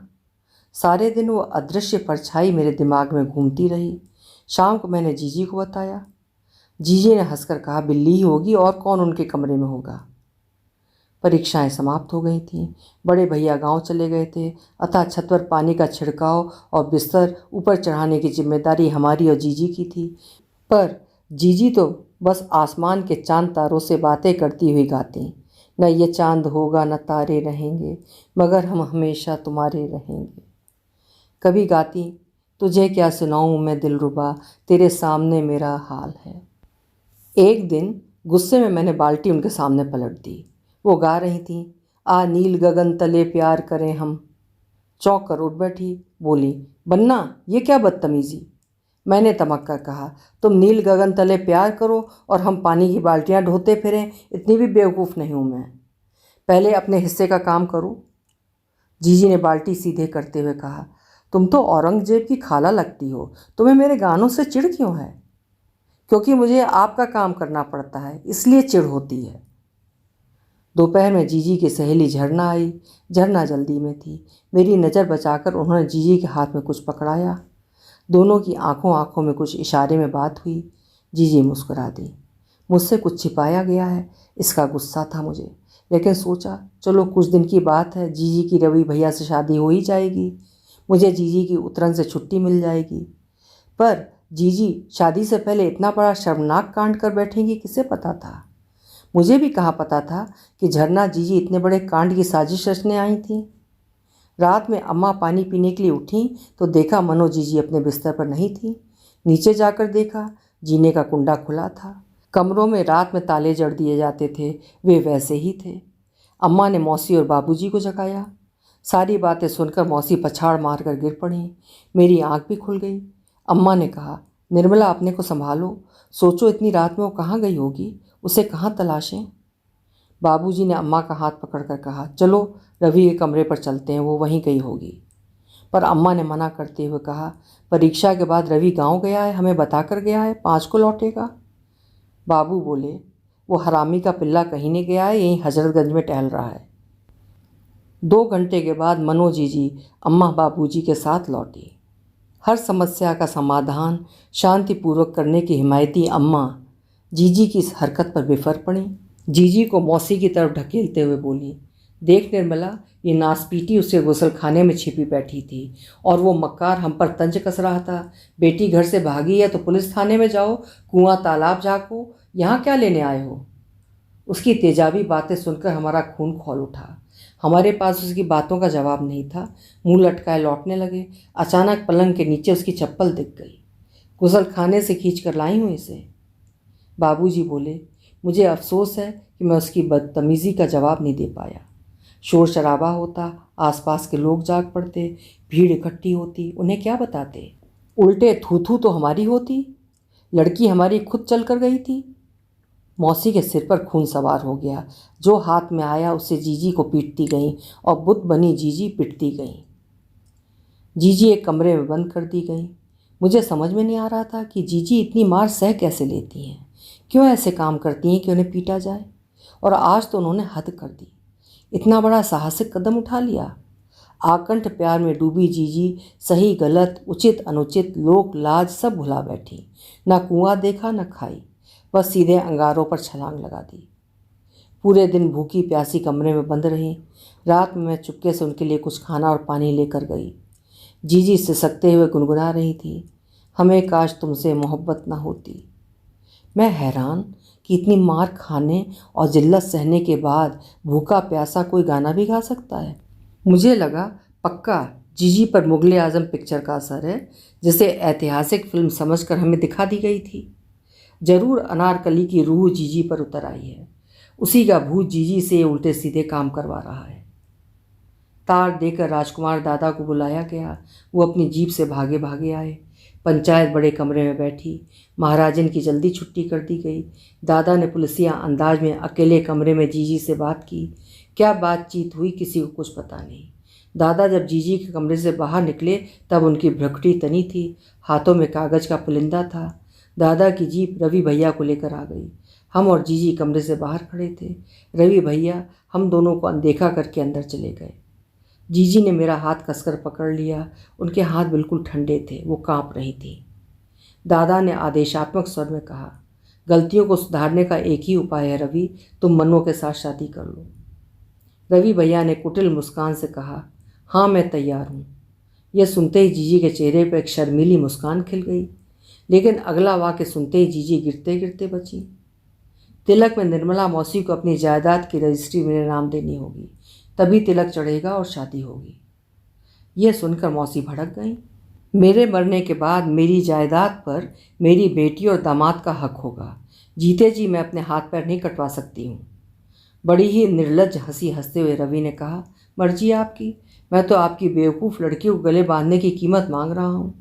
सारे दिन वो अदृश्य परछाई मेरे दिमाग में घूमती रही। शाम को मैंने जीजी को बताया। जीजी ने हंसकर कहा, बिल्ली ही होगी और कौन उनके कमरे में होगा। परीक्षाएं समाप्त हो गई थीं। बड़े भैया गांव चले गए थे, अतः छत पर पानी का छिड़काव और बिस्तर ऊपर चढ़ाने की जिम्मेदारी हमारी और जीजी की थी। पर जीजी तो बस आसमान के चांद तारों से बातें करती हुई गाती, न ये चांद होगा न तारे रहेंगे, मगर हम हमेशा तुम्हारे रहेंगे। कभी गाती, तुझे क्या सुनाऊं मैं दिलरुबा, तेरे सामने मेरा हाल है। एक दिन गुस्से में मैंने बाल्टी उनके सामने पलट दी। वो गा रही थी, आ नील गगन तले प्यार करें हम। चौंक कर उठ बैठी, बोली, बन्ना ये क्या बदतमीजी। मैंने तमक कर कहा, तुम नील गगन तले प्यार करो और हम पानी की बाल्टियां ढोते फिरें, इतनी भी बेवकूफ़ नहीं हूं मैं। पहले अपने हिस्से का काम करो। जीजी ने बाल्टी सीधे करते हुए कहा, तुम तो औरंगजेब की खाला लगती हो, तुम्हें मेरे गानों से चिढ़ क्यों है? क्योंकि मुझे आपका काम करना पड़ता है, इसलिए चिढ़ होती है। दोपहर में जीजी की सहेली झरना आई। झरना जल्दी में थी। मेरी नज़र बचाकर उन्होंने जीजी के हाथ में कुछ पकड़ाया। दोनों की आंखों आंखों में कुछ इशारे में बात हुई। जीजी मुस्कुरा दी। मुझसे कुछ छिपाया गया है, इसका गुस्सा था मुझे, लेकिन सोचा चलो कुछ दिन की बात है, जीजी की रवि भैया से शादी हो ही जाएगी, मुझे जीजी की उतरन से छुट्टी मिल जाएगी। पर जीजी शादी से पहले इतना बड़ा शर्मनाक कांड कर बैठेंगी, किसे पता था? मुझे भी कहाँ पता था कि झरना जीजी इतने बड़े कांड की साजिश रचने आई थी। रात में अम्मा पानी पीने के लिए उठी तो देखा मनो जीजी अपने बिस्तर पर नहीं थी। नीचे जाकर देखा, जीने का कुंडा खुला था। कमरों में रात में ताले जड़ दिए जाते थे, वे वैसे ही थे। अम्मा ने मौसी और बाबूजी को जगाया। सारी बातें सुनकर मौसी पछाड़ मारकर गिर पड़ी। मेरी आंख भी खुल गई। अम्मा ने कहा, निर्मला अपने को संभालो, सोचो इतनी रात में वो कहाँ गई होगी, उसे कहाँ तलाशें। बाबूजी ने अम्मा का हाथ पकड़कर कहा, चलो रवि के कमरे पर चलते हैं, वो वहीं गई होगी। पर अम्मा ने मना करते हुए कहा, परीक्षा के बाद रवि गांव गया है, हमें बता कर गया है 5 को लौटेगा। बाबू बोले, वो हरामी का पिल्ला कहीं नहीं गया है, यहीं हजरतगंज में टहल रहा है। 2 घंटे के बाद मनो जीजी अम्मा बाबूजी के साथ लौटी। हर समस्या का समाधान शांतिपूर्वक करने की हिमायती अम्मा जीजी की इस हरकत पर बिफर पड़ी। जीजी को मौसी की तरफ ढकेलते हुए बोली, देख निर्मला, ये नासपीटी उसके गुसलखाने में छिपी बैठी थी और वो मक्कार हम पर तंज कस रहा था। बेटी घर से भागी है तो पुलिस थाने में जाओ, कुआं तालाब झाँको, यहाँ क्या लेने आए हो? उसकी तेजाबी बातें सुनकर हमारा खून खौल उठा। हमारे पास उसकी बातों का जवाब नहीं था। मुंह लटकाए लौटने लगे। अचानक पलंग के नीचे उसकी चप्पल दिख गई। गुसलखाने से खींच कर लाई हूँ इसे। बाबूजी बोले, मुझे अफसोस है कि मैं उसकी बदतमीज़ी का जवाब नहीं दे पाया। शोर शराबा होता, आसपास के लोग जाग पड़ते, भीड़ इकट्ठी होती, उन्हें क्या बताते? उल्टे थू थू तो हमारी होती। लड़की हमारी खुद चल कर गई थी। मौसी के सिर पर खून सवार हो गया। जो हाथ में आया उससे जीजी को पीटती गई और बुत बनी जीजी पिटती गई। जीजी एक कमरे में बंद कर दी गई। मुझे समझ में नहीं आ रहा था कि जीजी इतनी मार सह कैसे लेती हैं, क्यों ऐसे काम करती हैं कि उन्हें पीटा जाए। और आज तो उन्होंने हद कर दी, इतना बड़ा साहसिक कदम उठा लिया। आकंठ प्यार में डूबी जीजी सही गलत, उचित अनुचित, लोक लाज सब भुला बैठी। ना कुआं देखा न खाई, बस सीधे अंगारों पर छलांग लगा दी। पूरे दिन भूखी प्यासी कमरे में बंद रही। रात में मैं चुपके से उनके लिए कुछ खाना और पानी लेकर गई। जीजी सिसकते हुए गुनगुना रही थी, हमें काश तुमसे मोहब्बत ना होती। मैं हैरान कि इतनी मार खाने और जिल्लत सहने के बाद भूखा प्यासा कोई गाना भी गा सकता है। मुझे लगा पक्का जीजी पर मुगले आज़म पिक्चर का असर है, जिसे ऐतिहासिक फिल्म समझकर हमें दिखा दी गई थी। जरूर अनारकली की रूह जीजी पर उतर आई है। उसी का भूत जीजी से उल्टे सीधे काम करवा रहा है। तार देकर राजकुमार दादा को बुलाया गया। वो अपनी जीप से भागे भागे आए। पंचायत बड़े कमरे में बैठी। महाराजन की जल्दी छुट्टी कर दी गई। दादा ने पुलिसिया अंदाज में अकेले कमरे में जीजी से बात की। क्या बातचीत हुई किसी को कुछ पता नहीं। दादा जब जीजी के कमरे से बाहर निकले तब उनकी भ्रकुटी तनी थी, हाथों में कागज का पुलिंदा था। दादा की जीप रवि भैया को लेकर आ गई। हम और जीजी कमरे से बाहर खड़े थे। रवि भैया हम दोनों को अनदेखा करके अंदर चले गए। जीजी ने मेरा हाथ कसकर पकड़ लिया। उनके हाथ बिल्कुल ठंडे थे, वो कांप रही थी। दादा ने आदेशात्मक स्वर में कहा, गलतियों को सुधारने का एक ही उपाय है रवि, तुम मनो के साथ शादी कर लो। रवि भैया ने कुटिल मुस्कान से कहा, हाँ मैं तैयार हूँ। यह सुनते ही जीजी के चेहरे पर एक शर्मीली मुस्कान खिल गई, लेकिन अगला वाक्य सुनते ही जीजी गिरते गिरते बची। तिलक में निर्मला मौसी को अपनी जायदाद की रजिस्ट्री मेरे नाम देनी होगी, तभी तिलक चढ़ेगा और शादी होगी। यह सुनकर मौसी भड़क गई। मेरे मरने के बाद मेरी जायदाद पर मेरी बेटी और दामाद का हक होगा। जीते जी मैं अपने हाथ पैर नहीं कटवा सकती हूँ। बड़ी ही निर्लज्ज हंसी हंसते हुए रवि ने कहा, मर्जी आपकी, मैं तो आपकी बेवकूफ़ लड़की को गले बांधने की कीमत मांग रहा हूँ।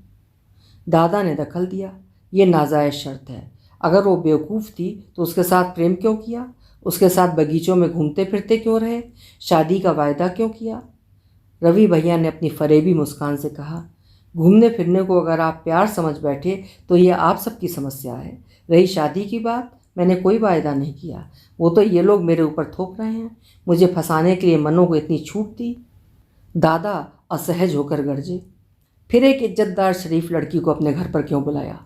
दादा ने दखल दिया, ये नाजायज़ शर्त है। अगर वो बेवकूफ़ थी तो उसके साथ प्रेम क्यों किया? उसके साथ बगीचों में घूमते फिरते क्यों रहे? शादी का वायदा क्यों किया? रवि भैया ने अपनी फरेबी मुस्कान से कहा, घूमने फिरने को अगर आप प्यार समझ बैठे तो ये आप सबकी समस्या है। रही शादी की बात, मैंने कोई वायदा नहीं किया, वो तो ये लोग मेरे ऊपर थोप रहे हैं। मुझे फंसाने के लिए मनों को इतनी छूट दी। दादा असहज होकर गरजे, फिर एक इज्जतदार शरीफ लड़की को अपने घर पर क्यों बुलाया?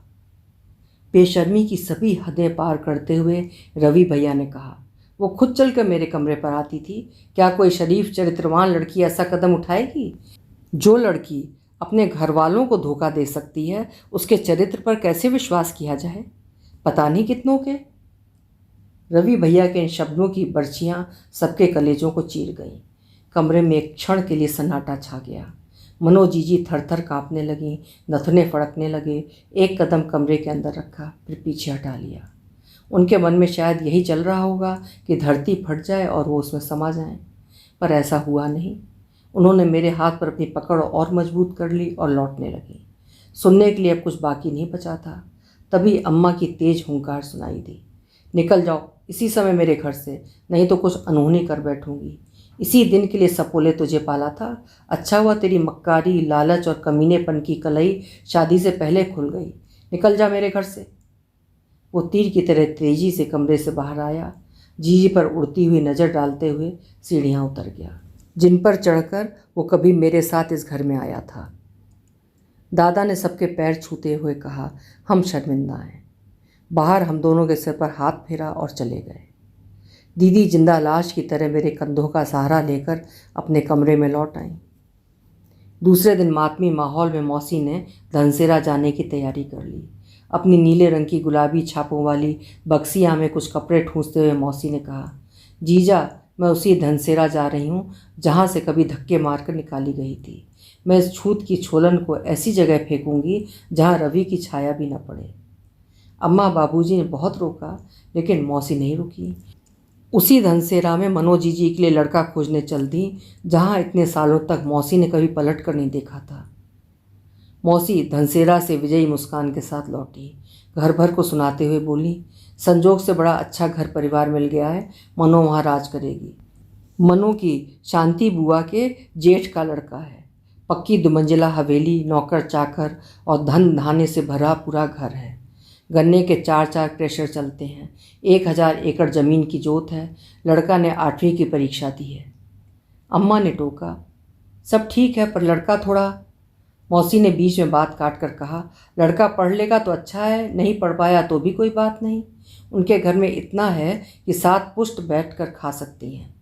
बेशर्मी की सभी हदें पार करते हुए रवि भैया ने कहा, वो खुद चलकर मेरे कमरे पर आती थी। क्या कोई शरीफ चरित्रवान लड़की ऐसा कदम उठाएगी? जो लड़की अपने घर वालों को धोखा दे सकती है, उसके चरित्र पर कैसे विश्वास किया जाए? पता नहीं कितनों के। रवि भैया के इन शब्दों की बर्छियां सबके कलेजों को चीर गईं। कमरे में एक क्षण के लिए सन्नाटा छा गया। मनो जीजी थर थर काँपने लगी, नथुने फड़कने लगे। एक कदम कमरे के अंदर रखा, फिर पीछे हटा लिया। उनके मन में शायद यही चल रहा होगा कि धरती फट जाए और वो उसमें समा जाए, पर ऐसा हुआ नहीं। उन्होंने मेरे हाथ पर अपनी पकड़ और मजबूत कर ली और लौटने लगी। सुनने के लिए अब कुछ बाकी नहीं बचा था। तभी अम्मा की तेज हुंकार सुनाई दी, निकल जाओ इसी समय मेरे घर से, नहीं तो कुछ अनहोनी कर बैठूंगी। इसी दिन के लिए सपोले तुझे पाला था। अच्छा हुआ तेरी मक्कारी, लालच और कमीनेपन की कलई शादी से पहले खुल गई। निकल जा मेरे घर से। वो तीर की तरह तेजी से कमरे से बाहर आया, जीजी पर उड़ती हुई नज़र डालते हुए सीढ़ियाँ उतर गया, जिन पर चढ़कर वो कभी मेरे साथ इस घर में आया था। दादा ने सबके पैर छूते हुए कहा, हम शर्मिंदा हैं। बाहर हम दोनों के सिर पर हाथ फेरा और चले गए। दीदी जिंदा लाश की तरह मेरे कंधों का सहारा लेकर अपने कमरे में लौट आई। दूसरे दिन मातमी माहौल में मौसी ने धनसेरा जाने की तैयारी कर ली। अपनी नीले रंग की गुलाबी छापों वाली बक्सिया में कुछ कपड़े ठूंसते हुए मौसी ने कहा, जीजा मैं उसी धनसेरा जा रही हूँ जहाँ से कभी धक्के मारकर निकाली गई थी। मैं इस छूत की छोलन को ऐसी जगह फेंकूंगी जहाँ रवि की छाया भी न पड़े। अम्मा बाबूजी ने बहुत रोका, लेकिन मौसी नहीं रुकी। उसी धनसेरा में मनो जीजी के लिए लड़का खोजने चल दी, जहाँ इतने सालों तक मौसी ने कभी पलट कर नहीं देखा था। मौसी धनसेरा से विजयी मुस्कान के साथ लौटी, घर भर को सुनाते हुए बोली, संजोग से बड़ा अच्छा घर परिवार मिल गया है, मनो वहाँ राज करेगी। मनो की शांति बुआ के जेठ का लड़का है। पक्की दुमंजिला हवेली, नौकर चाकर और धन धाने से भरा पूरा घर है। गन्ने के 4-4 क्रेशर चलते हैं। 1000 एकड़ ज़मीन की जोत है। लड़का ने 8वीं की परीक्षा दी है। अम्मा ने टोका, सब ठीक है पर लड़का थोड़ा। मौसी ने बीच में बात काट कर कहा, लड़का पढ़ लेगा तो अच्छा है, नहीं पढ़ पाया तो भी कोई बात नहीं। उनके घर में इतना है कि 7 पुश्त बैठ कर खा सकती हैं।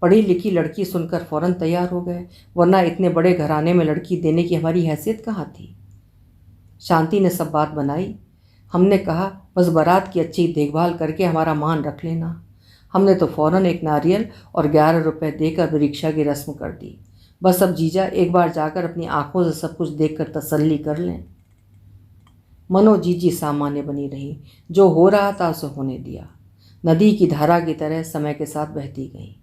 पढ़ी लिखी लड़की सुनकर फ़ौरन तैयार हो गए, वरना इतने बड़े घराने में लड़की देने की हमारी हैसियत कहाँ थी। शांति ने सब बात बनाई। हमने कहा बस बारात की अच्छी देखभाल करके हमारा मान रख लेना। हमने तो फ़ौरन एक नारियल और 11 रुपये देकर परीक्षा की रस्म कर दी। बस अब जीजा एक बार जाकर अपनी आंखों से सब कुछ देखकर तसल्ली कर लें। मनो जीजी सामान्य बनी रही। जो हो रहा था उसे होने दिया। नदी की धारा की तरह समय के साथ बहती गई।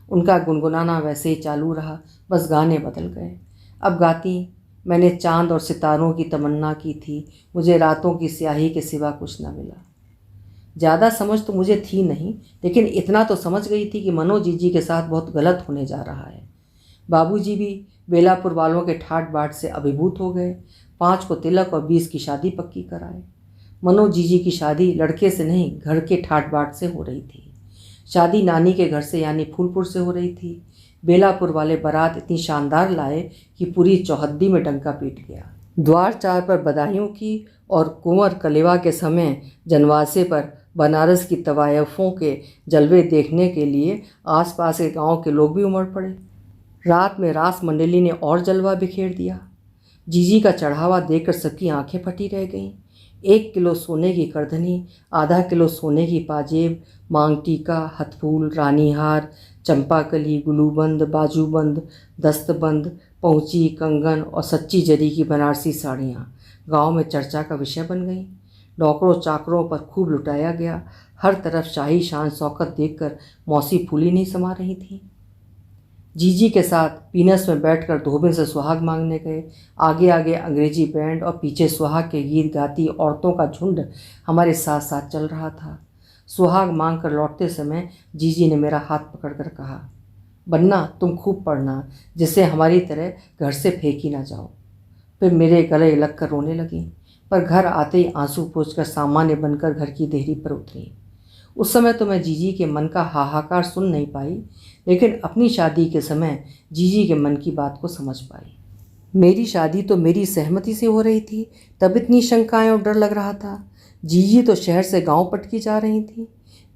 उनका गुनगुनाना वैसे ही चालू रहा, बस गाने बदल गए। अब गाती, मैंने चांद और सितारों की तमन्ना की थी, मुझे रातों की स्याही के सिवा कुछ न मिला। ज़्यादा समझ तो मुझे थी नहीं, लेकिन इतना तो समझ गई थी कि मनो जीजी के साथ बहुत गलत होने जा रहा है। बाबूजी भी बेलापुर वालों के ठाट बाट से अभिभूत हो गए। 5 को तिलक और 20 की शादी पक्की कराए। मनो जीजी की शादी लड़के से नहीं, घर के ठाट बाट से हो रही थी। शादी नानी के घर से यानी फूलपुर से हो रही थी। बेलापुर वाले बारात इतनी शानदार लाए कि पूरी चौहद्दी में डंका पीट गया। द्वार चार पर बधाइयों की और कुंवर कलेवा के समय जनवासे पर बनारस की तवायफों के जलवे देखने के लिए आसपास के गांव के लोग भी उमड़ पड़े। रात में रास मंडली ने और जलवा बिखेर दिया। जीजी का चढ़ावा देखकर सबकी आंखें फटी रह गईं। 1 किलो सोने की करधनी, आधा किलो सोने की पाजेब, मांग टीका, हथफूल, रानीहार, चंपाकली, गुलूबंद, बाजूबंद, दस्तबंद, पहुंची, कंगन और सच्ची जरी की बनारसी साड़ियाँ गांव में चर्चा का विषय बन गईं। नौकरों चाकरों पर खूब लुटाया गया। हर तरफ शाही शान शौकत देखकर मौसी फूली नहीं समा रही थी। जीजी के साथ पीनस में बैठकर धोबे से सुहाग मांगने गए। आगे आगे अंग्रेजी बैंड और पीछे सुहाग के गीत गाती औरतों का झुंड हमारे साथ साथ चल रहा था। सुहाग मांग कर लौटते समय जीजी ने मेरा हाथ पकड़कर कहा, बन्ना तुम खूब पढ़ना, जिससे हमारी तरह घर से फेंक ही ना जाओ। फिर मेरे गले लग कर रोने लगी, पर घर आते ही आंसू पोंछकर सामान्य बनकर घर की देहरी पर उतरी। उस समय तो मैं जीजी के मन का हाहाकार सुन नहीं पाई, लेकिन अपनी शादी के समय जीजी के मन की बात को समझ पाई। मेरी शादी तो मेरी सहमति से हो रही थी, तब इतनी शंकाएं और डर लग रहा था। जीजी तो शहर से गांव पटकी जा रही थी।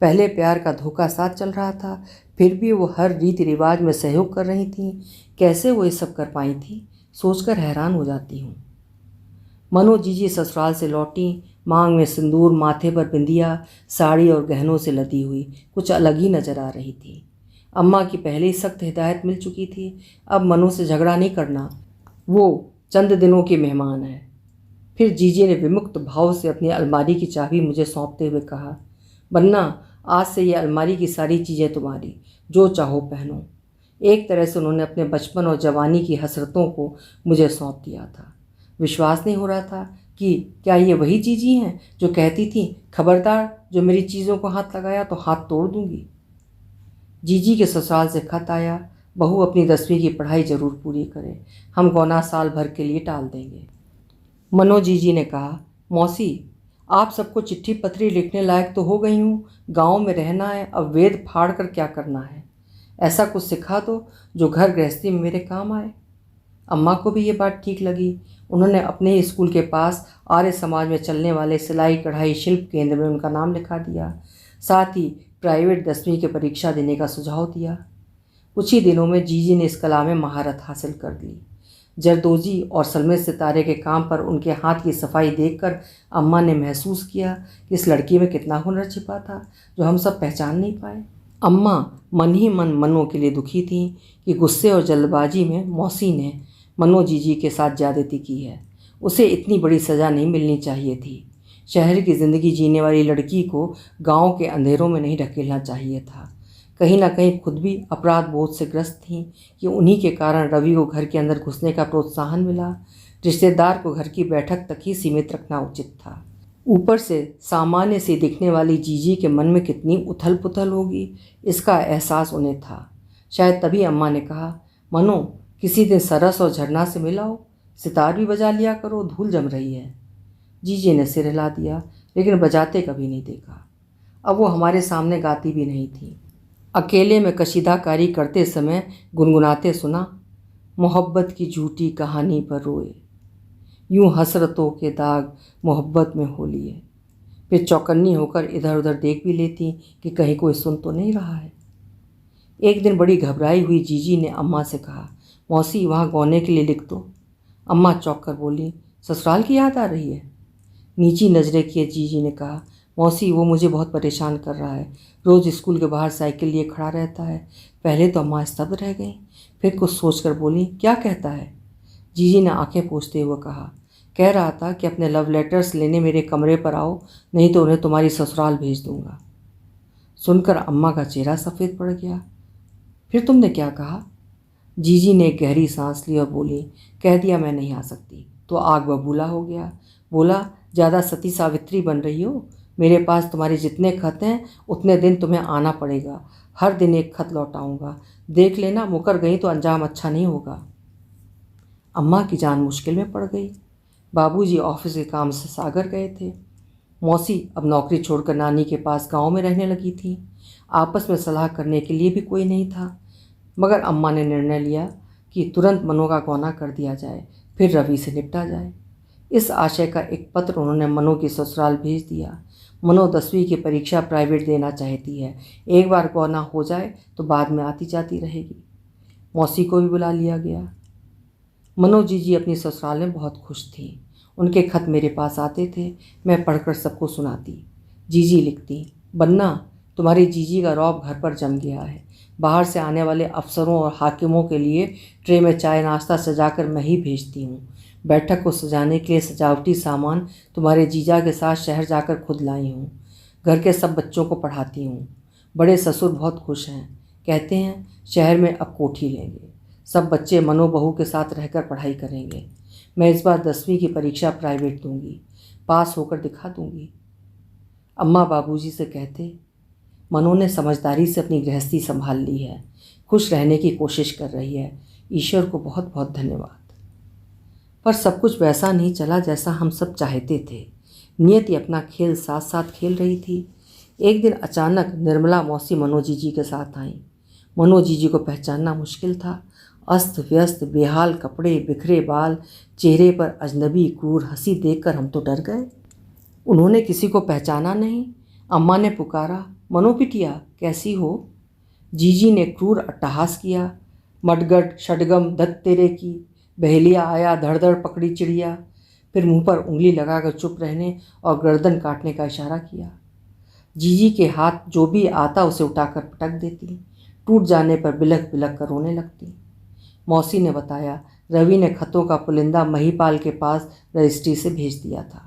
पहले प्यार का धोखा साथ चल रहा था, फिर भी वो हर रीति रिवाज में सहयोग कर रही थी। कैसे वो ये सब कर पाई थी, सोचकर हैरान हो जाती हूँ। मनो जीजी ससुराल से लौटी, मांग में सिंदूर, माथे पर बिंदिया, साड़ी और गहनों से लदी हुई, कुछ अलग ही नजर आ रही थी। अम्मा की पहले ही सख्त हिदायत मिल चुकी थी, अब मनो से झगड़ा नहीं करना, वो चंद दिनों की मेहमान है। फिर जीजी ने विमुक्त भाव से अपनी अलमारी की चाबी मुझे सौंपते हुए कहा, बन्ना आज से ये अलमारी की सारी चीज़ें तुम्हारी, जो चाहो पहनो। एक तरह से उन्होंने अपने बचपन और जवानी की हसरतों को मुझे सौंप दिया था। विश्वास नहीं हो रहा था कि क्या ये वही जीजी हैं जो कहती थी, खबरदार जो मेरी चीज़ों को हाथ लगाया तो हाथ तोड़ दूंगी। जीजी के ससुराल से खत आया, बहू अपनी 10वीं की पढ़ाई जरूर पूरी करे, हम गौना साल भर के लिए टाल देंगे। मनो जीजी ने कहा, मौसी आप सबको चिट्ठी पत्री लिखने लायक तो हो गई हूँ, गांव में रहना है, अब वेद फाड़ कर क्या करना है। ऐसा कुछ सिखा दो जो घर गृहस्थी में मेरे काम आए। अम्मा को भी ये बात ठीक लगी। उन्होंने अपने ही स्कूल के पास आर्य समाज में चलने वाले सिलाई कढ़ाई शिल्प केंद्र में उनका नाम लिखा दिया। साथ ही प्राइवेट 10वीं की परीक्षा देने का सुझाव दिया। कुछ ही दिनों में जीजी ने इस कला में महारत हासिल कर ली। जरदोजी और सलमे सितारे के काम पर उनके हाथ की सफाई देखकर अम्मा ने महसूस किया कि इस लड़की में कितना हुनर छिपा था जो हम सब पहचान नहीं पाए। अम्मा मन ही मन मनो के लिए दुखी थी कि गुस्से और जल्दबाजी में मौसी ने मनो जीजी के साथ ज्यादती की है। उसे इतनी बड़ी सज़ा नहीं मिलनी चाहिए थी। शहर की ज़िंदगी जीने वाली लड़की को गांव के अंधेरों में नहीं ढकेलना चाहिए था। कहीं ना कहीं खुद भी अपराध बोध से ग्रस्त थीं कि उन्हीं के कारण रवि को घर के अंदर घुसने का प्रोत्साहन मिला। रिश्तेदार को घर की बैठक तक ही सीमित रखना उचित था। ऊपर से सामान्य सी दिखने वाली जीजी के मन में कितनी उथल पुथल होगी, इसका एहसास उन्हें था। शायद तभी अम्मा ने कहा, मनो किसी दिन सरस और झरना से मिलाओ, सितार भी बजा लिया करो, धूल जम रही है। जीजी ने सिर हिला दिया, लेकिन बजाते कभी नहीं देखा। अब वो हमारे सामने गाती भी नहीं थी। अकेले में कशीदाकारी करते समय गुनगुनाते सुना, मोहब्बत की झूठी कहानी पर रोए, यूं हसरतों के दाग मोहब्बत में हो लिए। फिर चौकन्नी होकर इधर उधर देख भी लेती कि कहीं कोई सुन तो नहीं रहा है। एक दिन बड़ी घबराई हुई जीजी ने अम्मा से कहा, मौसी वहाँ गौने के लिए लिख दो। अम्मा चौंक कर बोली, ससुराल की याद आ रही है। नीची नज़रें किए जीजी ने कहा, मौसी वो मुझे बहुत परेशान कर रहा है, रोज़ स्कूल के बाहर साइकिल लिए खड़ा रहता है। पहले तो अम्मा स्तब्ध रह गई, फिर कुछ सोचकर बोली, क्या कहता है। जीजी ने आंखें पोंछते हुए कहा, कह रहा था कि अपने लव लेटर्स लेने मेरे कमरे पर आओ, नहीं तो उन्हें तुम्हारी ससुराल भेज दूंगा। सुनकर अम्मा का चेहरा सफ़ेद पड़ गया। फिर तुमने क्या कहा। जीजी ने एक गहरी सांस ली और बोली, कह दिया मैं नहीं आ सकती। तो आग बबूला हो गया। बोला, ज़्यादा सती सावित्री बन रही हो, मेरे पास तुम्हारे जितने खत हैं उतने दिन तुम्हें आना पड़ेगा, हर दिन एक खत लौटाऊंगा, देख लेना, मुकर गई तो अंजाम अच्छा नहीं होगा। अम्मा की जान मुश्किल में पड़ गई। बाबूजी ऑफिस के काम से सागर गए थे। मौसी अब नौकरी छोड़कर नानी के पास गांव में रहने लगी थी। आपस में सलाह करने के लिए भी कोई नहीं था, मगर अम्मा ने निर्णय लिया कि तुरंत मनो का गौना कर दिया जाए, फिर रवि से निपटा जाए। इस आशय का एक पत्र उन्होंने मनु की ससुराल भेज दिया। मनु 10वीं की परीक्षा प्राइवेट देना चाहती है। एक बार गौना हो जाए तो बाद में आती जाती रहेगी। मौसी को भी बुला लिया गया। मनु जीजी अपनी ससुराल में बहुत खुश थी। उनके खत मेरे पास आते थे, मैं पढ़कर सबको सुनाती। जीजी लिखती, बन्ना, तुम्हारी जीजी का रौब घर पर जम गया है। बाहर से आने वाले अफसरों और हाकिमों के लिए ट्रे में चाय नाश्ता सजाकर मैं ही भेजती हूँ। बैठक को सजाने के लिए सजावटी सामान तुम्हारे जीजा के साथ शहर जाकर खुद लाई हूँ। घर के सब बच्चों को पढ़ाती हूँ। बड़े ससुर बहुत खुश हैं, कहते हैं शहर में अब कोठी लेंगे। सब बच्चे मनो बहू के साथ रहकर पढ़ाई करेंगे। मैं इस बार 10वीं की परीक्षा प्राइवेट दूंगी, पास होकर दिखा दूंगी। अम्मा बाबूजी से कहते, मनु ने समझदारी से अपनी गृहस्थी संभाल ली है, खुश रहने की कोशिश कर रही है। ईश्वर को बहुत बहुत धन्यवाद। पर सब कुछ वैसा नहीं चला जैसा हम सब चाहते थे। नियति अपना खेल साथ साथ खेल रही थी। एक दिन अचानक निर्मला मौसी मनु जीजी के साथ आई। मनु जीजी को पहचानना मुश्किल था। अस्त व्यस्त, बेहाल कपड़े, बिखरे बाल, चेहरे पर अजनबी क्रूर हंसी देखकर हम तो डर गए। उन्होंने किसी को पहचाना नहीं। अम्मा ने पुकारा, मनु बिटिया कैसी हो? जीजी ने क्रूर अट्टहास किया, मडगड षडगम दत्त तेरे की, बहेलिया आया धड़ धड़ पकड़ी चिड़िया। फिर मुंह पर उंगली लगाकर चुप रहने और गर्दन काटने का इशारा किया। जीजी के हाथ जो भी आता उसे उठाकर पटक देती। टूट जाने पर बिलख बिलख कर रोने लगती। मौसी ने बताया, रवि ने खतों का पुलिंदा महिपाल के पास रजिस्ट्री से भेज दिया था।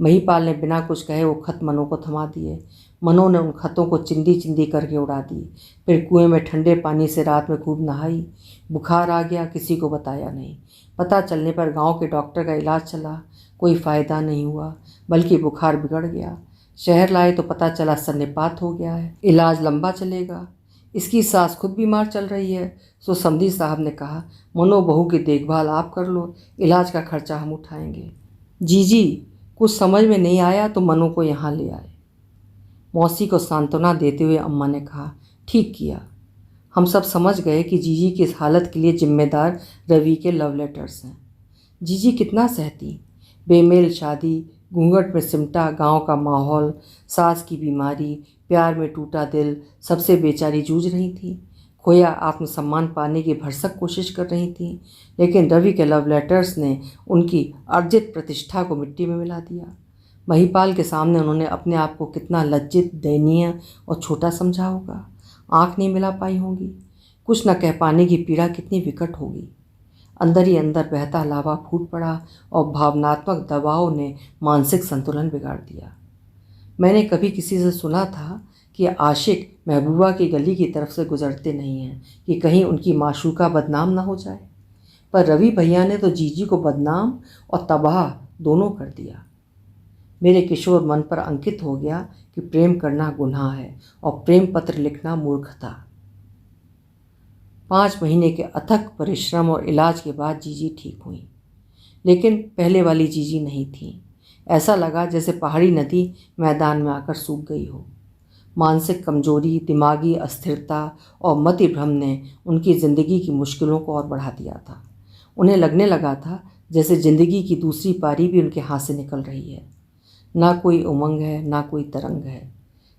महिपाल ने बिना कुछ कहे वो खत मनु को थमा दिए। मनु ने उन खतों को चिंदी चिंदी करके उड़ा दी। फिर कुएं में ठंडे पानी से रात में खूब नहाई। बुखार आ गया, किसी को बताया नहीं। पता चलने पर गांव के डॉक्टर का इलाज चला, कोई फ़ायदा नहीं हुआ, बल्कि बुखार बिगड़ गया। शहर लाए तो पता चला सन्निपात हो गया है, इलाज लंबा चलेगा। इसकी सास खुद बीमार चल रही है। सो समधी साहब ने कहा, मनु बहू की देखभाल आप कर लो, इलाज का खर्चा हम उठाएंगे। जीजी कुछ समझ में नहीं आया तो मनु को यहाँ ले आए। मौसी को सांत्वना देते हुए अम्मा ने कहा, ठीक किया। हम सब समझ गए कि जीजी की इस हालत के लिए जिम्मेदार रवि के लव लेटर्स हैं। जीजी कितना सहती, बेमेल शादी, घूंघट में सिमटा गांव का माहौल, सास की बीमारी, प्यार में टूटा दिल, सबसे बेचारी जूझ रही थी। खोया आत्मसम्मान पाने की भरसक कोशिश कर रही थी, लेकिन रवि के लव लेटर्स ने उनकी अर्जित प्रतिष्ठा को मिट्टी में मिला दिया। महिपाल के सामने उन्होंने अपने आप को कितना लज्जित, दयनीय और छोटा समझा होगा। आंख नहीं मिला पाई होंगी। कुछ न कह पाने की पीड़ा कितनी विकट होगी। अंदर ही अंदर बहता लावा फूट पड़ा और भावनात्मक दबाव ने मानसिक संतुलन बिगाड़ दिया। मैंने कभी किसी से सुना था कि आशिक महबूबा की गली की तरफ से गुजरते नहीं हैं कि कहीं उनकी माशूका बदनाम ना हो जाए। पर रवि भैया ने तो जीजी को बदनाम और तबाह दोनों कर दिया। मेरे किशोर मन पर अंकित हो गया कि प्रेम करना गुनाह है और प्रेम पत्र लिखना मूर्खता। 5 महीने के अथक परिश्रम और इलाज के बाद जीजी ठीक हुई, लेकिन पहले वाली जीजी नहीं थी। ऐसा लगा जैसे पहाड़ी नदी मैदान में आकर सूख गई हो। मानसिक कमजोरी, दिमागी अस्थिरता और मति भ्रम ने उनकी ज़िंदगी की मुश्किलों को और बढ़ा दिया था। उन्हें लगने लगा था जैसे ज़िंदगी की दूसरी पारी भी उनके हाथ से निकल रही है। ना कोई उमंग है, ना कोई तरंग है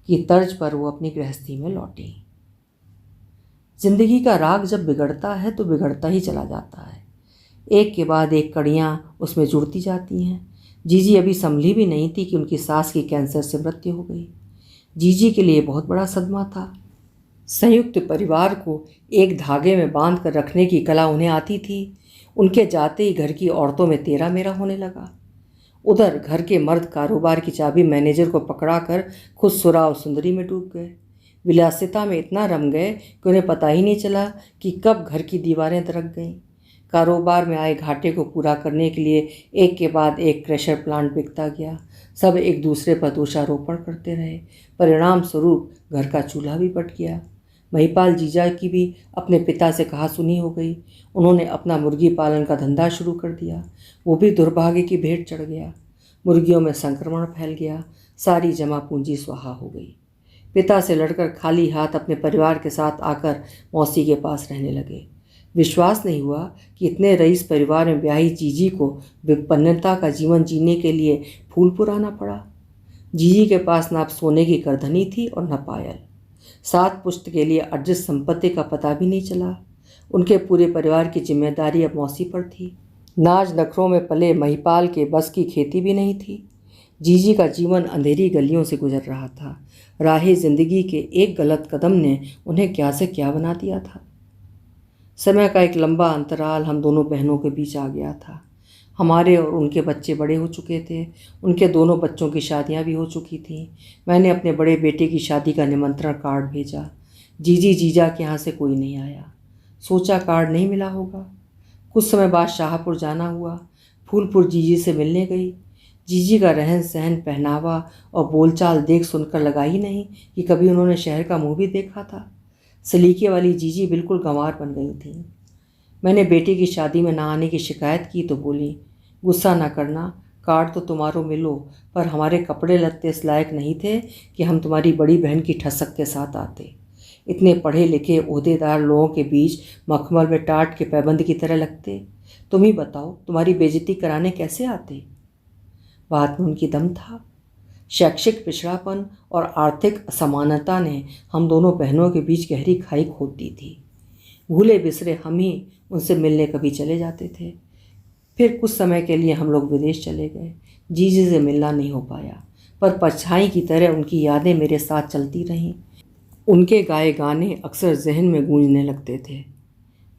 कि तर्ज पर वो अपनी गृहस्थी में लौटी। जिंदगी का राग जब बिगड़ता है तो बिगड़ता ही चला जाता है। एक के बाद एक कड़ियाँ उसमें जुड़ती जाती हैं। जीजी अभी संभली भी नहीं थी कि उनकी सास की कैंसर से मृत्यु हो गई। जीजी के लिए बहुत बड़ा सदमा था। संयुक्त परिवार को एक धागे में बांध कर रखने की कला उन्हें आती थी। उनके जाते ही घर की औरतों में तेरा मेरा होने लगा। उधर घर के मर्द कारोबार की चाबी मैनेजर को पकड़ा कर खुद सुरा और सुंदरी में डूब गए। विलासिता में इतना रम गए कि उन्हें पता ही नहीं चला कि कब घर की दीवारें दरक गईं। कारोबार में आए घाटे को पूरा करने के लिए एक के बाद एक क्रेशर प्लांट बिकता गया। सब एक दूसरे पर दोषारोपण करते रहे। परिणाम स्वरूप घर का चूल्हा भी पट गया। महिपाल जीजा की भी अपने पिता से कहा सुनी हो गई। उन्होंने अपना मुर्गी पालन का धंधा शुरू कर दिया। वो भी दुर्भाग्य की भेंट चढ़ गया। मुर्गियों में संक्रमण फैल गया। सारी जमा पूंजी स्वाहा हो गई। पिता से लड़कर खाली हाथ अपने परिवार के साथ आकर मौसी के पास रहने लगे। विश्वास नहीं हुआ कि इतने रईस परिवार में ब्याही जीजी को विपन्नता का जीवन जीने के लिए फूलपुर आना पड़ा। जीजी के पास न सोने की करधनी थी और न पायल। 7 पुश्त के लिए अर्जित संपत्ति का पता भी नहीं चला। उनके पूरे परिवार की जिम्मेदारी अब मौसी पर थी। नाज नखरों में पले महिपाल के बस की खेती भी नहीं थी। जीजी का जीवन अंधेरी गलियों से गुजर रहा था। राहे जिंदगी के एक गलत कदम ने उन्हें क्या से क्या बना दिया था। समय का एक लंबा अंतराल हम दोनों बहनों के बीच आ गया था। हमारे और उनके बच्चे बड़े हो चुके थे। उनके दोनों बच्चों की शादियां भी हो चुकी थीं। मैंने अपने बड़े बेटे की शादी का निमंत्रण कार्ड भेजा। जीजी जीजा के यहाँ से कोई नहीं आया। सोचा कार्ड नहीं मिला होगा। कुछ समय बाद शाहपुर जाना हुआ। फूलपुर जीजी से मिलने गई। जीजी का रहन सहन, पहनावा और बोलचाल देख सुनकर लगा ही नहीं कि कभी उन्होंने शहर का मुंह भी देखा था। सलीके वाली जीजी बिल्कुल गंवार बन गई थी। मैंने बेटी की शादी में ना आने की शिकायत की तो बोली, गुस्सा ना करना, कार्ड तो तुम्हारो मिलो, पर हमारे कपड़े लत्ते इस लायक नहीं थे कि हम तुम्हारी बड़ी बहन की ठसक के साथ आते। इतने पढ़े लिखे ओहदेदार लोगों के बीच मखमल में टाट के पैबंद की तरह लगते। तुम ही बताओ, तुम्हारी बेइज्जती कराने कैसे आते। बात में उनकी दम था। शैक्षिक पिछड़ापन और आर्थिक असमानता ने हम दोनों बहनों के बीच गहरी खाई खोद दी थी। भूले बिसरे हम ही उनसे मिलने कभी चले जाते थे। फिर कुछ समय के लिए हम लोग विदेश चले गए। जीजी से मिलना नहीं हो पाया, पर परछाई की तरह उनकी यादें मेरे साथ चलती रहीं। उनके गाए गाने अक्सर जहन में गूंजने लगते थे।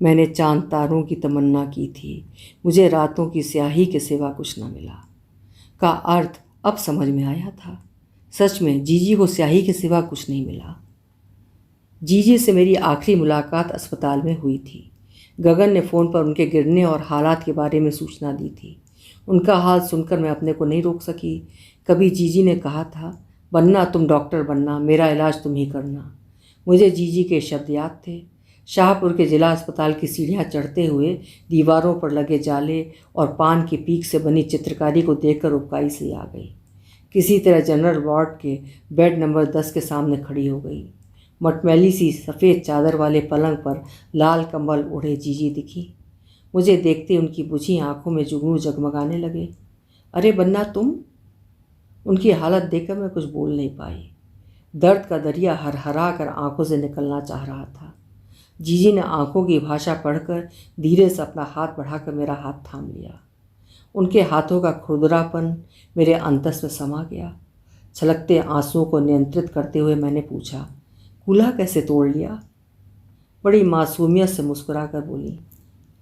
मैंने चांद तारों की तमन्ना की थी, मुझे रातों की स्याही के सिवा कुछ न मिला का अर्थ अब समझ में आया था। सच में जीजी को स्याही के सिवा कुछ नहीं मिला। जीजी से मेरी आखिरी मुलाकात अस्पताल में हुई थी। गगन ने फ़ोन पर उनके गिरने और हालात के बारे में सूचना दी थी। उनका हाल सुनकर मैं अपने को नहीं रोक सकी। कभी जीजी ने कहा था, बनना तुम डॉक्टर बनना, मेरा इलाज तुम ही करना। मुझे जीजी के शब्द याद थे। शाहपुर के जिला अस्पताल की सीढ़ियाँ चढ़ते हुए दीवारों पर लगे जाले और पान की पीक से बनी चित्रकारी को देखकर उबकाई से आ गई। किसी तरह जनरल वार्ड के बेड नंबर 10 के सामने खड़ी हो गई। मटमैली सी सफ़ेद चादर वाले पलंग पर लाल कंबल ओढ़े जीजी दिखी। मुझे देखते उनकी बुझी आंखों में जुगनू जगमगाने लगे। अरे बन्ना तुम। उनकी हालत देखकर मैं कुछ बोल नहीं पाई। दर्द का दरिया हरहरा कर आंखों से निकलना चाह रहा था। जीजी ने आंखों की भाषा पढ़कर धीरे से अपना हाथ बढ़ाकर मेरा हाथ थाम लिया। उनके हाथों का खुरदरापन मेरे अंतस में समा गया। छलकते आंसुओं को नियंत्रित करते हुए मैंने पूछा, कूल्हा कैसे तोड़ लिया। बड़ी मासूमियत से मुस्कुरा कर बोली,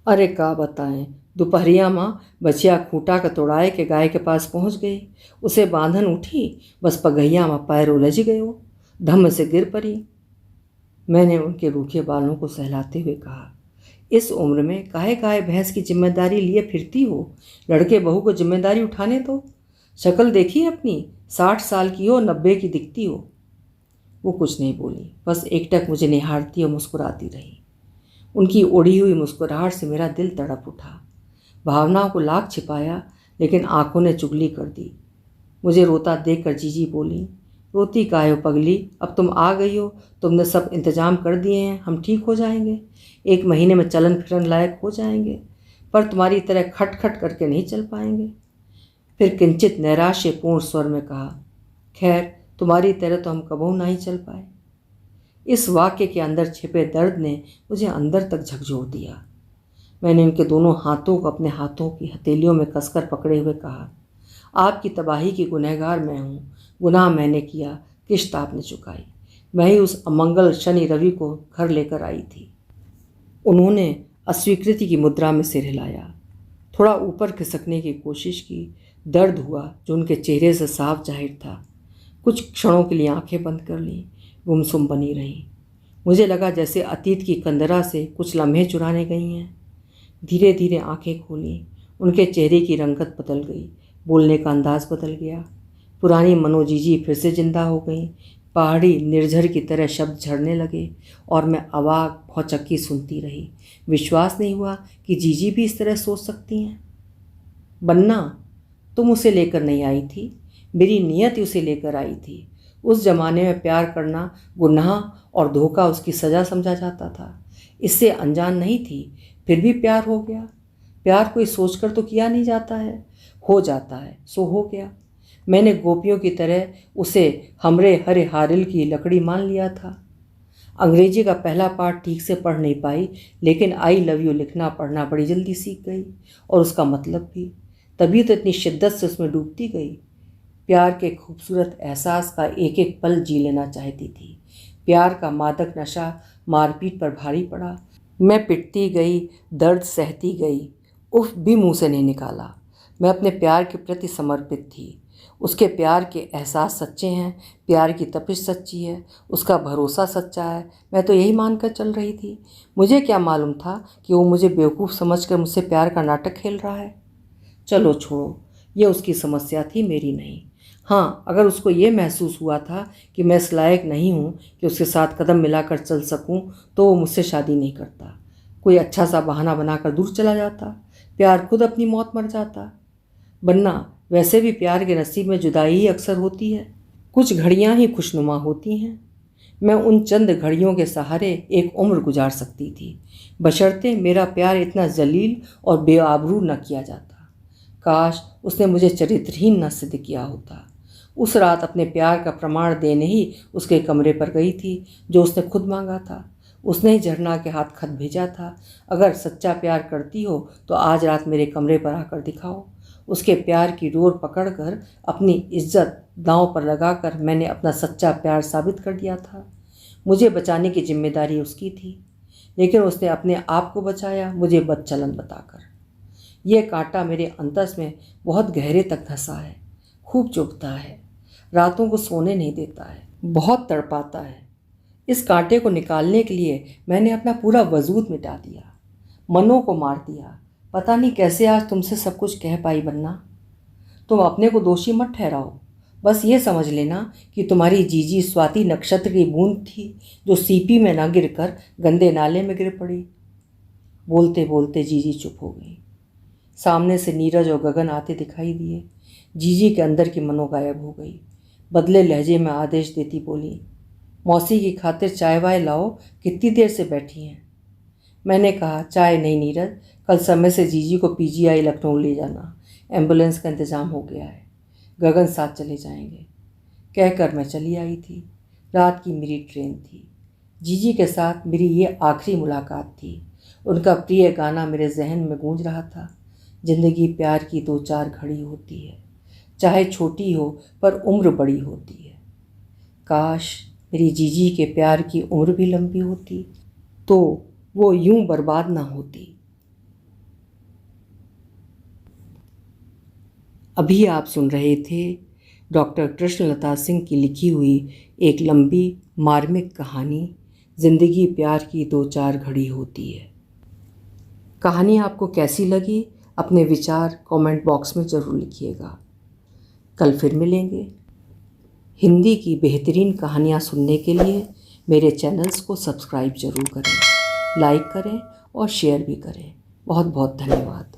अरे का बताएं, दोपहरिया माँ बचिया खूंटा का तोड़ाए के गाय के पास पहुँच गई। उसे बांधन उठी, बस पगहिया माँ पैर उलझ गयो, धम्म से गिर पड़ी। मैंने उनके रूखे बालों को सहलाते हुए कहा, इस उम्र में काहे काहे भैंस की जिम्मेदारी लिए फिरती हो। लड़के बहू को जिम्मेदारी उठाने दो। शक्ल देखी अपनी, 60 साल की हो, 90 की दिखती हो। वो कुछ नहीं बोली, बस एकटक मुझे निहारती और मुस्कुराती रही। उनकी ओढ़ी हुई मुस्कुराहट से मेरा दिल तड़प उठा। भावनाओं को लाख छिपाया, लेकिन आंखों ने चुगली कर दी। मुझे रोता देखकर जीजी बोली, रोती काहे हो पगली, अब तुम आ गई हो, तुमने सब इंतजाम कर दिए हैं, हम ठीक हो जाएंगे, 1 महीने में चलन फिरन लायक हो जाएंगे, पर तुम्हारी तरह खटखट करके नहीं चल पाएंगे। फिर किंचित नैराश्यपूर्ण स्वर में कहा, खैर तुम्हारी तरह तो हम कबहू ना ही चल पाए। इस वाक्य के अंदर छिपे दर्द ने मुझे अंदर तक झकझोर दिया। मैंने उनके दोनों हाथों को अपने हाथों की हथेलियों में कसकर पकड़े हुए कहा, आपकी तबाही की गुनहगार मैं हूँ। गुनाह मैंने किया, किश्त आपने चुकाई। मैं ही उस अमंगल शनि रवि को घर लेकर आई थी। उन्होंने अस्वीकृति की मुद्रा में सिर हिलाया। थोड़ा ऊपर खिसकने की कोशिश की। दर्द हुआ जो उनके चेहरे से साफ जाहिर था। कुछ क्षणों के लिए आंखें बंद कर लीं, गुमसुम बनी रहीं। मुझे लगा जैसे अतीत की कंदरा से कुछ लम्हे चुराने गई हैं। धीरे धीरे आंखें खोलीं। उनके चेहरे की रंगत बदल गई, बोलने का अंदाज बदल गया। पुरानी मनोजीजी फिर से जिंदा हो गई। पहाड़ी निर्झर की तरह शब्द झड़ने लगे और मैं अवाक भौचक्की सुनती रही। विश्वास नहीं हुआ कि जीजी भी इस तरह सोच सकती हैं। बन्ना, तुम उसे लेकर नहीं आई थी, मेरी नियत उसे लेकर आई थी। उस जमाने में प्यार करना गुनाह और धोखा उसकी सज़ा समझा जाता था। इससे अनजान नहीं थी, फिर भी प्यार हो गया। प्यार कोई सोचकर तो किया नहीं जाता है, हो जाता है, सो हो गया। मैंने गोपियों की तरह उसे हमरे हरे हारिल की लकड़ी मान लिया था। अंग्रेजी का पहला पाठ ठीक से पढ़ नहीं पाई, लेकिन आई लव यू लिखना पढ़ना बड़ी जल्दी सीख गई, और उसका मतलब भी। तभी तो इतनी शिद्दत से उसमें डूबती गई। प्यार के खूबसूरत एहसास का एक एक पल जी लेना चाहती थी। प्यार का मादक नशा मारपीट पर भारी पड़ा। मैं पिटती गई, दर्द सहती गई, उफ भी मुंह से नहीं निकाला। मैं अपने प्यार के प्रति समर्पित थी। उसके प्यार के एहसास सच्चे हैं, प्यार की तपिश सच्ची है, उसका भरोसा सच्चा है। मैं तो यही मानकर चल रही थी। मुझे क्या मालूम था कि वो मुझे बेवकूफ़ समझकर मुझसे प्यार का नाटक खेल रहा है। चलो छोड़ो, ये उसकी समस्या थी, मेरी नहीं। हाँ, अगर उसको ये महसूस हुआ था कि मैं इस लायक नहीं हूँ कि उसके साथ कदम मिलाकर चल सकूँ, तो वो मुझसे शादी नहीं करता। कोई अच्छा सा बहाना बनाकर दूर चला जाता, प्यार खुद अपनी मौत मर जाता। वरना वैसे भी प्यार के नसीब में जुदाई ही अक्सर होती है, कुछ घड़ियाँ ही खुशनुमा होती हैं। मैं उन चंद घड़ियों के सहारे एक उम्र गुजार सकती थी, बशर्ते मेरा प्यार इतना जलील और बेआबरू न किया जाता। काश उसने मुझे चरित्रहीन न सिद्ध किया होता। उस रात अपने प्यार का प्रमाण देने ही उसके कमरे पर गई थी, जो उसने खुद मांगा था। उसने ही झरना के हाथ खत भेजा था, अगर सच्चा प्यार करती हो तो आज रात मेरे कमरे पर आकर दिखाओ। उसके प्यार की डोर पकड़कर अपनी इज्जत दांव पर लगाकर मैंने अपना सच्चा प्यार साबित कर दिया था। मुझे बचाने की जिम्मेदारी उसकी थी, लेकिन उसने अपने आप को बचाया, मुझे बदचलन बताकर। यह कांटा मेरे अंतस में बहुत गहरे तक धंसा है, खूब चुभता है, रातों को सोने नहीं देता है, बहुत तड़पाता है। इस कांटे को निकालने के लिए मैंने अपना पूरा वजूद मिटा दिया, मनों को मार दिया। पता नहीं कैसे आज तुमसे सब कुछ कह पाई बन्ना। तुम अपने को दोषी मत ठहराओ, बस ये समझ लेना कि तुम्हारी जीजी स्वाति नक्षत्र की बूंद थी, जो सीपी में न गिरकर गंदे नाले में गिर पड़ी। बोलते बोलते जीजी चुप हो गई। सामने से नीरज और गगन आते दिखाई दिए। जीजी के अंदर की मनो गायब हो गई। बदले लहजे में आदेश देती बोली, मौसी की खातिर चाय वाय लाओ, कितनी देर से बैठी हैं। मैंने कहा, चाय नहीं नीरज, कल समय से जीजी को पीजीआई लखनऊ ले जाना, एम्बुलेंस का इंतज़ाम हो गया है, गगन साथ चले जाएंगे। कहकर मैं चली आई थी। रात की मेरी ट्रेन थी। जीजी के साथ मेरी ये आखिरी मुलाकात थी। उनका प्रिय गाना मेरे जहन में गूंज रहा था, जिंदगी प्यार की दो चार घड़ी होती है, चाहे छोटी हो पर उम्र बड़ी होती है। काश मेरी जीजी के प्यार की उम्र भी लंबी होती, तो वो यूं बर्बाद ना होती। अभी आप सुन रहे थे डॉक्टर कृष्णलता सिंह की लिखी हुई एक लंबी मार्मिक कहानी, जिंदगी प्यार की दो चार घड़ी होती है। कहानी आपको कैसी लगी, अपने विचार कमेंट बॉक्स में ज़रूर लिखिएगा। कल फिर मिलेंगे। हिंदी की बेहतरीन कहानियाँ सुनने के लिए मेरे चैनल्स को सब्सक्राइब ज़रूर करें, लाइक करें और शेयर भी करें। बहुत बहुत धन्यवाद।